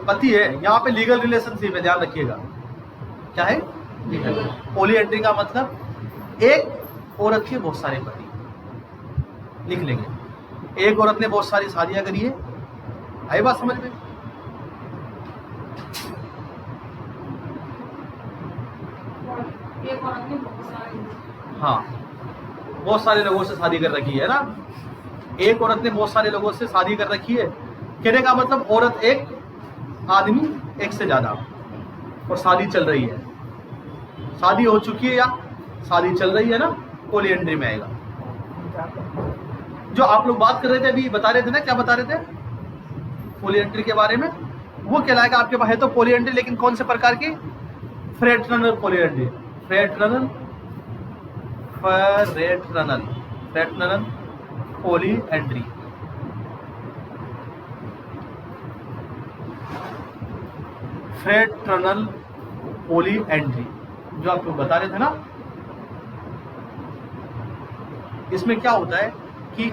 पति है, यहाँ पे लीगल रिलेशनशिप है, ध्यान रखिएगा। क्या है पॉलीएंड्री का मतलब? एक औरत के बहुत सारे पति, लिख लेंगे, एक औरत ने बहुत सारी शादियां करी है। आई बात समझ में? हाँ, बहुत सारे लोगों से शादी कर रखी है ना, एक औरत ने बहुत सारे लोगों से शादी कर रखी है। कहने का मतलब औरत एक, आदमी एक से ज्यादा, और शादी चल रही है, शादी हो चुकी है या शादी चल रही है ना, पॉलीएंड्री में आएगा। जो आप लोग बात कर रहे थे अभी, बता रहे थे ना, क्या बता रहे थे पॉलीएंड्री के बारे में, वो कहलाएगा आपके पास है तो पॉलीएंड्री, लेकिन कौन से प्रकार की? Fraternal polyandry, fraternal polyandry. Fraternal polyandry जो आप लोग बता रहे थे ना, इसमें क्या होता है कि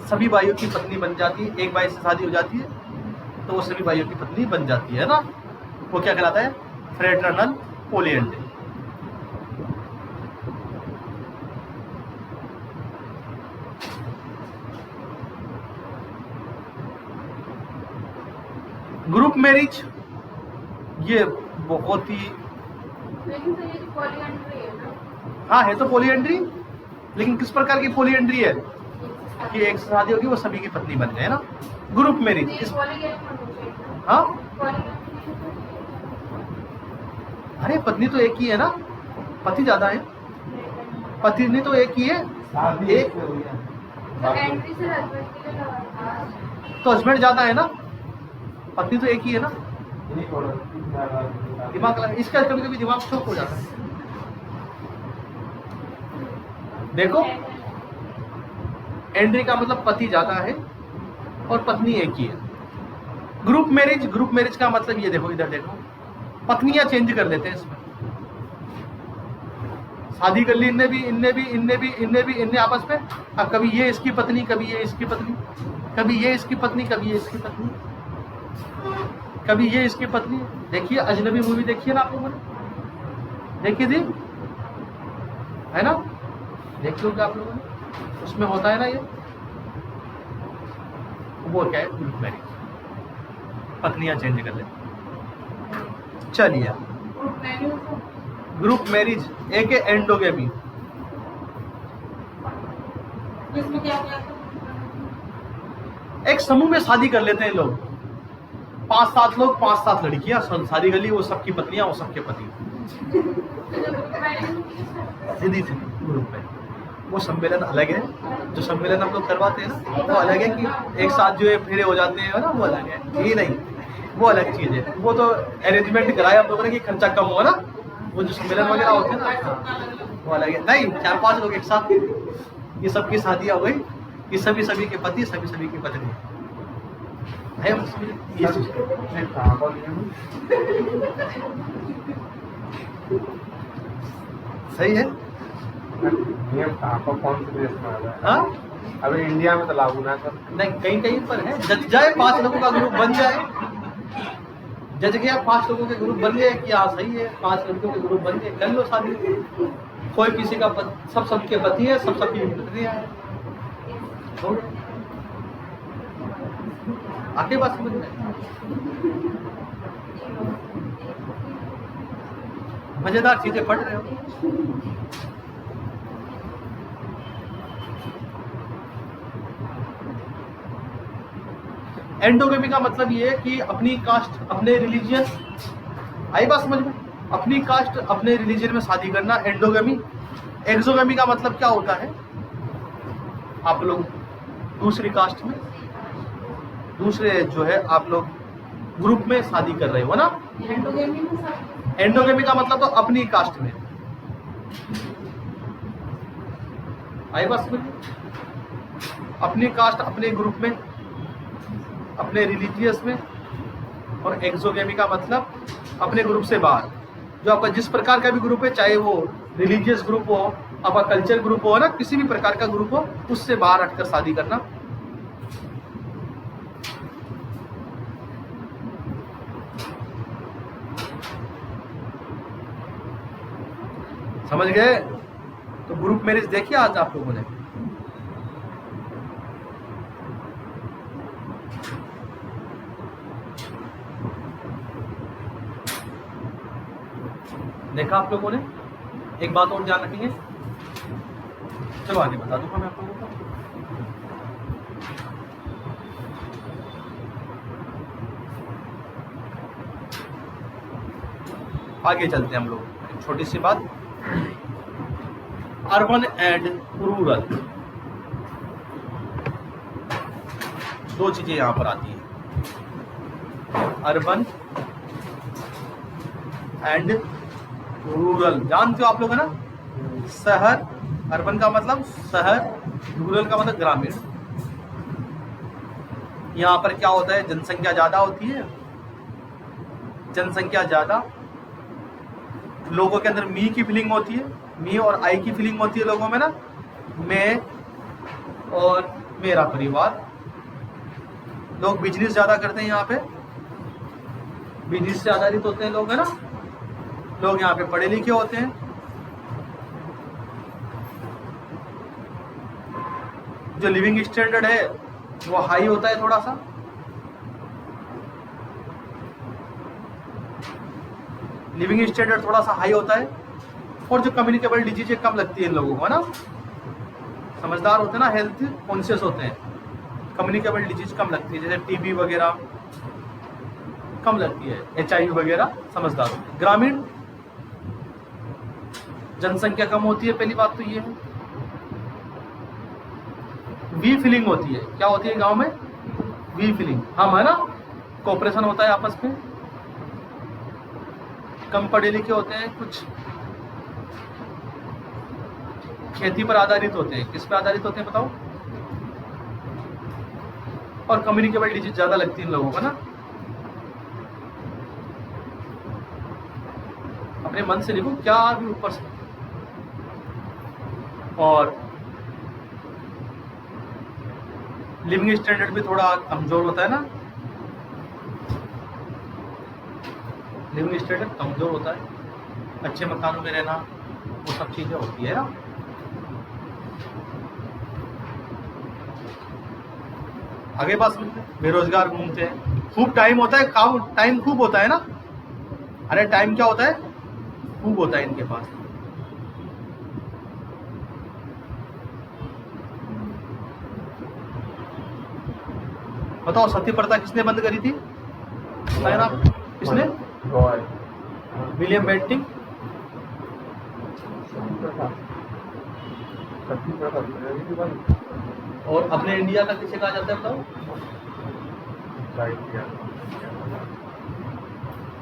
सभी भाइयों की पत्नी बन जाती है, एक भाई से शादी हो जाती है तो वो सभी भाइयों की पत्नी बन जाती है ना, वो क्या कहलाता है? Fraternal polyandry. ग्रुप मैरिज, ये बहुत ही, हाँ है तो पॉलीएंड्री, लेकिन किस प्रकार की पॉलीएंड्री है कि एक शादी होगी वो सभी की पत्नी बन जाए ना, ग्रुप मैरिज। हाँ, अरे पत्नी तो एक ही है ना, पति ज्यादा है, पत्नी तो एक ही है, एक तो हस्बैंड ज्यादा है ना, पत्नी तो एक ही है ना। दिमाग इसका कभी कभी दिमाग चौक हो जाता है। देखो, एंड्री का मतलब पति ज्यादा है और पत्नी एक ही है। ग्रुप मैरिज का मतलब ये देखो, इधर देखो, पत्नियां चेंज कर लेते हैं इसमें, शादी कर ली इनने आपस में, अब कभी ये इसकी पत्नी, कभी ये इसकी पत्नी, कभी ये इसकी पत्नी, कभी ये इसकी पत्नी, कभी ये इसकी पत्नी। देखिए अजनबी मूवी देखिए ना आप लोगों ने, देखिए थी, है ना, देख लो क्या आप लोगों ने, उसमें होता है ना ये, वो क्या है? ग्रुप मैरिज, पत्नियां चेंज कर लेती। चलिए, ग्रुप मैरिज एक है एंडोगेमी। एक समूह में शादी कर लेते हैं लोग, 5-7 लोग, 5-7 लड़कियां शादी कर ली, वो सबकी पत्नियां, वो सबके पति, सीधी सी ग्रुप में। वो सम्मेलन अलग है, जो सम्मेलन हम लोग करवाते हैं ना वो अलग है, कि एक साथ जो है फेरे हो जाते हैं ना, वो अलग है, ये नहीं, वो अलग चीज है। वो तो अरेंजमेंट कराया हम लोगों ने कि खर्चा कम हुआ ना, वो जो सम्मेलन वगैरह होते हैं ना, वो अलग है। नहीं, 4-5 लोग एक साथ, ये सबकी शादियां हो गई, ये सभी के पति, सभी की पत्नी है, ये चीज सही है। नियम कहाँ पर, कौन से देश में आ रहा है? हाँ, अभी इंडिया में तो लागू ना कर, नहीं, कहीं पर है, जज जाए 5 लोगों का ग्रुप बन जाए, जज गया 5 लोगों के ग्रुप बन गए कि हाँ सही है, 5 लड़कियों के ग्रुप बन गए, कर लो शादी, कोई किसी का सबके पति है, सबकी पत्नी है, आगे बात समझ में, मजेदार चीजें पढ़ रहे हो। एंडोगेमी का मतलब ये है कि अपनी कास्ट, अपने रिलीजियन, आई बात समझ में, अपनी कास्ट अपने रिलीजियन में शादी करना एंडोगेमी। एक्सोगेमी का मतलब क्या होता है? आप लोग दूसरी कास्ट में दूसरे जो है आप लोग ग्रुप में शादी कर रहे हो ना। एंडोगेमी में सब एंडोगेमी का मतलब तो अपनी कास्ट में, आई बात समझ में? अपनी कास्ट, अपने ग्रुप में, अपने रिलीजियस में। और एक्सोगेमी का मतलब अपने ग्रुप से बाहर, जो आपका जिस प्रकार का भी ग्रुप है, चाहे वो रिलीजियस ग्रुप हो, आपका कल्चर ग्रुप हो ना, किसी भी प्रकार का ग्रुप हो, उससे बाहर हटकर शादी करना। समझ गए? तो ग्रुप मैरिज देखिए आज आप लोगों ने। देखा आप लोगों ने? एक बात और ध्यान रखेंगे, चलो आगे बता दूंगा मैं आप लोगों को। आगे चलते हैं हम लोग, एक छोटी सी बात, अर्बन एंड रूरल, दो चीजें यहां पर आती हैं, अर्बन एंड रूरल। जानते हो आप लोग है ना, शहर, अर्बन का मतलब शहर, रूरल का मतलब ग्रामीण। यहाँ पर क्या होता है, जनसंख्या ज्यादा होती है, जनसंख्या ज्यादा, लोगों के अंदर मी की फीलिंग होती है, मी और आई की फीलिंग होती है लोगों में ना, मैं और मेरा परिवार। लोग बिजनेस ज्यादा करते हैं यहाँ पे, बिजनेस से आधारित होते हैं लोग है ना। लोग यहाँ पे पढ़े लिखे होते हैं, जो लिविंग स्टैंडर्ड है वो हाई होता है थोड़ा सा। लिविंग स्टैंडर्ड थोड़ा सा हाई होता है, और जो कम्युनिकेबल डिजीज कम लगती है इन लोगों को है ना। समझदार होते हैं ना, हेल्थ कॉन्शियस होते हैं, कम्युनिकेबल डिजीज कम लगती है, जैसे टीबी वगैरह कम लगती है, HIV वगैरह, समझदार होते हैं। ग्रामीण जनसंख्या कम होती है, पहली बात तो ये है। वी फीलिंग होती है, क्या होती है गांव में, वी फीलिंग, हम है ना, कोऑपरेशन होता है आपस में। कम पढ़े लिखे होते हैं, कुछ खेती पर आधारित होते हैं। किस पे आधारित होते हैं बताओ? और कम्युनिकेबल डिजीज ज्यादा लगती है इन लोगों को ना। अपने मन से लिखो क्या भी ऊपर से। और लिविंग स्टैंडर्ड भी थोड़ा कमजोर होता है ना, लिविंग स्टैंडर्ड कमजोर होता है, अच्छे मकानों में रहना, वो सब चीजें होती है ना। आगे बात सुनते हैं, बेरोजगार घूमते हैं, खूब टाइम होता है, काम टाइम खूब होता है ना। अरे टाइम क्या होता है, खूब होता है इनके पास। बताओ सती प्रथा किसने बंद करी थी, बताया ना आप? किसने? William Bentinck. और अपने इंडिया का किसे कहा जाता है बताओ?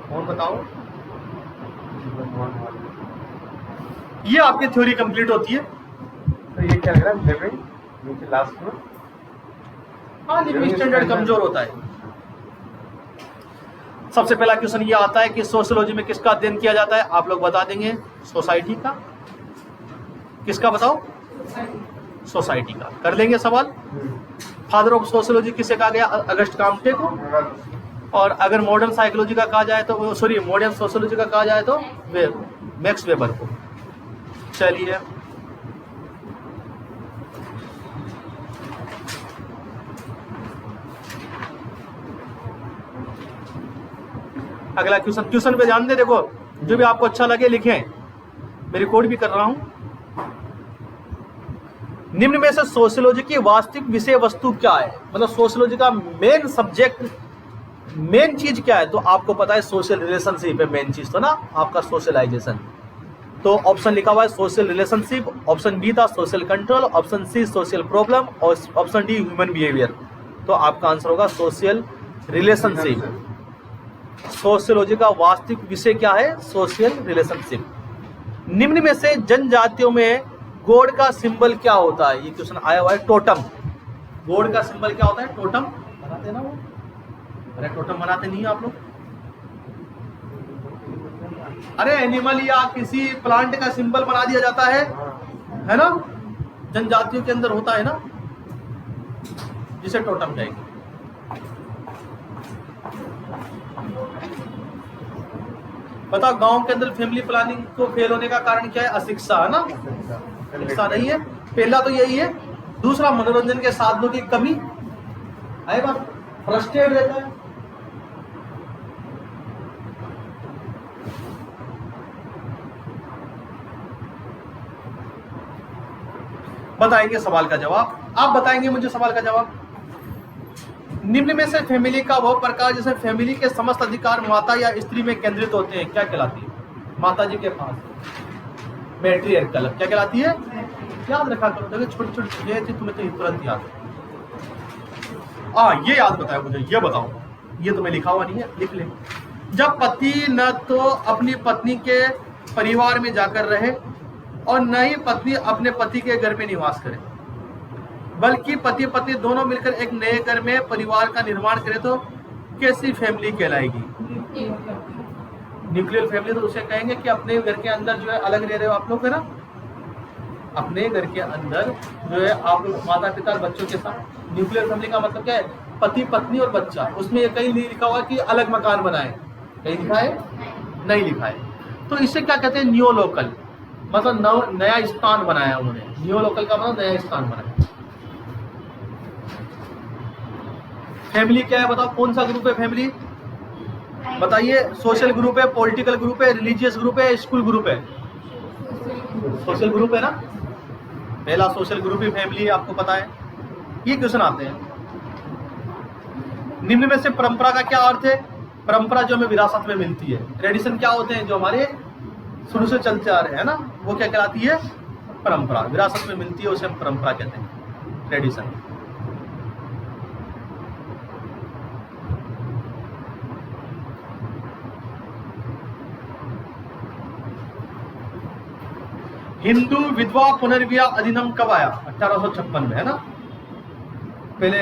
कौन बताओ? ये आपकी थ्योरी कंप्लीट होती है। तो ये क्या लग रहा है, लिविंग नीचे लास्ट में, हाँ, लिविंग स्टैंडर्ड कमजोर होता है। सबसे पहला क्वेश्चन ये आता है कि सोशियोलॉजी में किसका अध्ययन किया जाता है? आप लोग बता देंगे, सोसाइटी का। किसका बताओ? सोसाइटी का। कर लेंगे सवाल। फादर ऑफ सोशियोलॉजी किसे कहा गया? अगस्ट काम्टे को। और अगर मॉडर्न साइकोलॉजी का कहा जाए तो, सॉरी, मॉडर्न सोशियोलॉजी का कहा जाए तो मैक्स वेबर को। चलिए, अगला क्वेश्चन। क्वेश्चन पे ध्यान दे, देखो जो भी आपको अच्छा लगे लिखें, मैं रिकॉर्ड भी कर रहा हूं। निम्न में से सोशियोलॉजी की वास्तविक विषय वस्तु क्या है? मतलब सोशियोलॉजी का मेन सब्जेक्ट, मेन चीज क्या है? तो आपको पता है सोशल रिलेशनशिप है मेन चीज, तो ना आपका सोशलाइजेशन। तो ऑप्शन लिखा हुआ है सोशल रिलेशनशिप, ऑप्शन बी था social control, option C social problem, और ऑप्शन डी ह्यूमन बिहेवियर। तो आपका आंसर होगा सोशल रिलेशनशिप। सोशियोलॉजी का वास्तविक विषय क्या है? Social relationship. निम्न में से जनजातियों में गॉड का सिंबल क्या होता है? ये क्वेश्चन आया हुआ है। टोटम। गॉड का सिंबल क्या होता है? टोटम बनाते ना वो? अरे टोटम बनाते नहीं आप लोग? अरे एनिमल या किसी प्लांट का सिंबल बना दिया जाता है ना? जनजातियों के अंदर होता है ना, जिसे टोटम कहेंगे। बताओ गांव के अंदर फैमिली प्लानिंग को फेल होने का कारण क्या है? अशिक्षा, है ना? शिक्षा नहीं है, पहला तो यही है। दूसरा मनोरंजन के साधनों की कमी है, बात फ्रस्ट्रेट रहता है। बताएंगे सवाल का जवाब? आप बताएंगे मुझे सवाल का जवाब। निम्न में से फैमिली का वह प्रकार जिसमें फैमिली के समस्त अधिकार माता या स्त्री में केंद्रित होते हैं क्या कहलाती है? माता जी के पास मैट्रियर्कल क्या कहलाती है? याद रखा करो, देखो छोटी छोटी चीजें थी, तुम्हें तो तुरंत याद है। ये याद बताया मुझे, ये बताओ, ये तुम्हें लिखा हुआ नहीं है, लिख ले। जब पति न तो अपनी पत्नी के परिवार में जाकर रहे और न ही पत्नी अपने पति के घर में निवास करे, बल्कि पति पत्नी दोनों मिलकर एक नए घर में परिवार का निर्माण करे, तो कैसी फैमिली कहलाएगी? न्यूक्लियर फैमिली तो उसे कहेंगे कि अपने घर के अंदर जो है अलग रह रहे हो आप लोग, है ना? अपने घर के अंदर जो है आप लोग माता पिता और बच्चों के साथ। न्यूक्लियर फैमिली का मतलब क्या है? पति पत्नी और बच्चा। उसमें ये कहीं नहीं लिखा हुआ कि अलग मकान बनाए, कहीं लिखा है? नहीं लिखा है। तो इसे क्या कहते हैं? न्यू लोकल, मतलब नया स्थान बनाया उन्होंने। न्यू लोकल का मतलब नया स्थान बनाया। फैमिली क्या है बताओ? कौन सा ग्रुप है फैमिली? बताइए। सोशल ग्रुप है, पॉलिटिकल ग्रुप है, रिलीजियस ग्रुप है, स्कूल ग्रुप है? सोशल ग्रुप है ना? पहला सोशल ग्रुप ही फैमिली है, आपको पता है। ये क्वेश्चन आते हैं। निम्न में से परंपरा का क्या अर्थ है? परंपरा जो हमें विरासत में मिलती है। ट्रेडिशन क्या होते हैं? जो हमारे शुरू से चलते आ रहे हैं ना, वो क्या कहलाती है? परंपरा। विरासत में मिलती है, उसे हम परंपरा कहते हैं, ट्रेडिशन। हिंदू विधवा पुनर्विवाह अधिनियम कब आया? 1856 में, है ना? पहले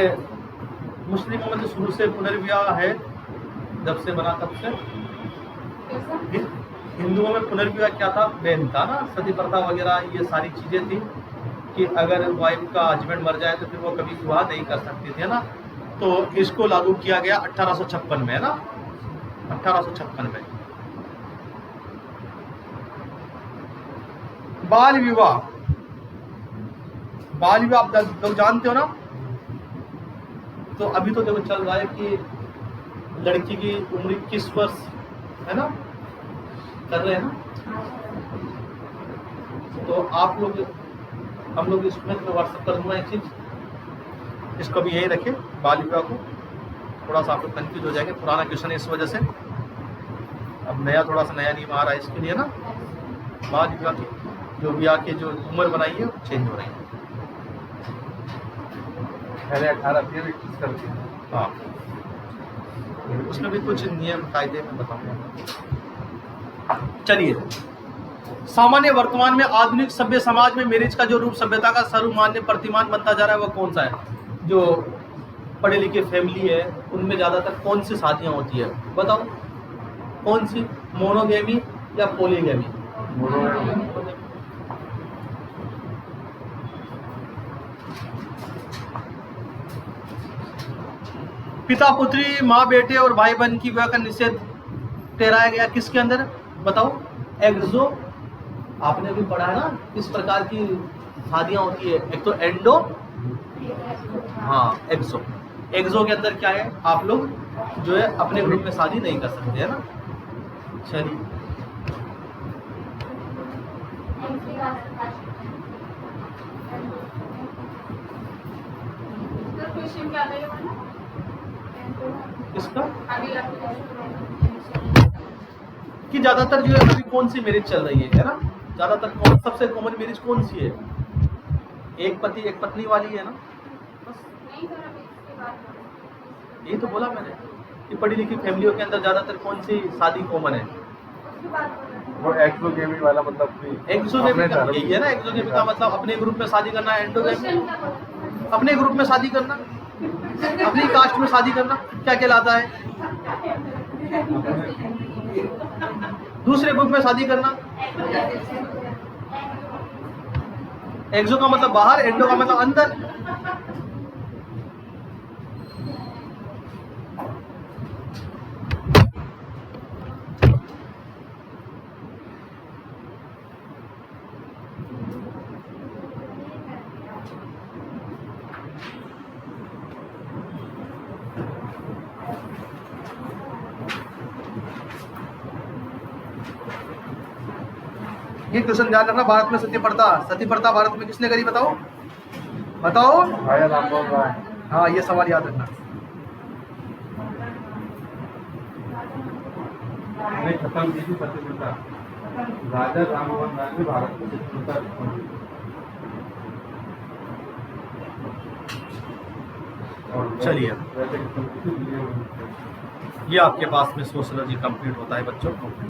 मुस्लिमों में तो शुरू से पुनर्विवाह है, जब से बना तब से। हिंदुओं में पुनर्विवाह क्या था? बैन था ना, सती प्रथा वगैरह, ये सारी चीजें थी कि अगर वाइफ का हस्बैंड मर जाए तो फिर वो कभी विवाह नहीं कर सकती थी, है ना? तो इसको लागू किया गया 1856 में, है ना? 1856 में। बाल विवाह, बाल विवाह आप लोग जानते हो ना? तो अभी तो देखो चल रहा है कि लड़की की उम्र 21 वर्ष, है ना? कर रहे हैं ना? तो आप लोग, हम लोग इसमें व्हाट्सएप कर दूंगा एक चीज, इसको भी यही रखें, बाल विवाह को। थोड़ा सा आप लोग कंफ्यूज हो जाएंगे, पुराना क्वेश्चन है इस वजह से। अब नया थोड़ा सा नया नियम आ रहा है इसके लिए ना। बाल विवाह की जो विवाह की जो उम्र बनाई है वो चेंज हो रही है। पहले 18 थी, अभी 21 कर दी। हाँ, उसमें भी कुछ नियम कायदे में बताऊंगा। चलिए, सामान्य वर्तमान में आधुनिक सभ्य समाज में मैरिज का जो रूप सभ्यता का सर्वमान्य प्रतिमान बनता जा रहा है वो कौन सा है? जो पढ़े लिखे फैमिली है उनमें ज्यादातर कौन सी शादियां होती है बताओ? कौन सी? मोनोगेमी या पॉलीगेमी? पिता पुत्री, माँ बेटे और भाई बहन की विवाह का निषेध ठहराया गया किसके अंदर बताओ? एक्सो, आपने भी पढ़ा है ना किस प्रकार की शादियां होती है? एक तो एंडो, हाँ एक्सो। एक्सो के अंदर क्या है? आप लोग जो है अपने ग्रुप में शादी नहीं कर सकते, है ना? चलिए, क्वेश्चन क्या था ये वाला? इसका अभी कि ज्यादातर जो है अभी कौन सी मैरिज चल रही है ना? ज्यादातर कौन, सबसे कॉमन मैरिज कौन सी है? एक पति एक पत्नी वाली है ना? बस। नहीं सर, अभी इसके बाद यही तो बोला मैंने कि पढ़ी लिखी फैमिलियों के अंदर ज्यादातर कौन सी शादी कॉमन है? उसके बाद बोला। वो एक्सोगेमी वाला मतलब कि एक्सोगेमी अपने का धर्म- यही है ना, एक्सोगेमी का मतलब अपने ग्रुप में शादी करना, एंडोगेमी क्वेश्चन का बोला। अपने ग्रुप में शादी करना, अपनी कास्ट में शादी करना क्या कहलाता है? दूसरे ग्रुप में शादी करना। एक्सो का मतलब बाहर, एंडो का मतलब अंदर। ये क्वेश्चन ध्यान रखना, भारत में सती प्रथा भारत में किसने करी? बताओ बताओ। राजा राममोहन राय। हाँ, ये सवाल याद रखना। ने खत्म की थी सती प्रथा। राजा राममोहन राय ने भारत में सती प्रथा खत्म की थी। और चलिए। वैसे खत्म की थी, ये आपके पास में सोशियोलॉजी कंप्लीट होता है बच्चों।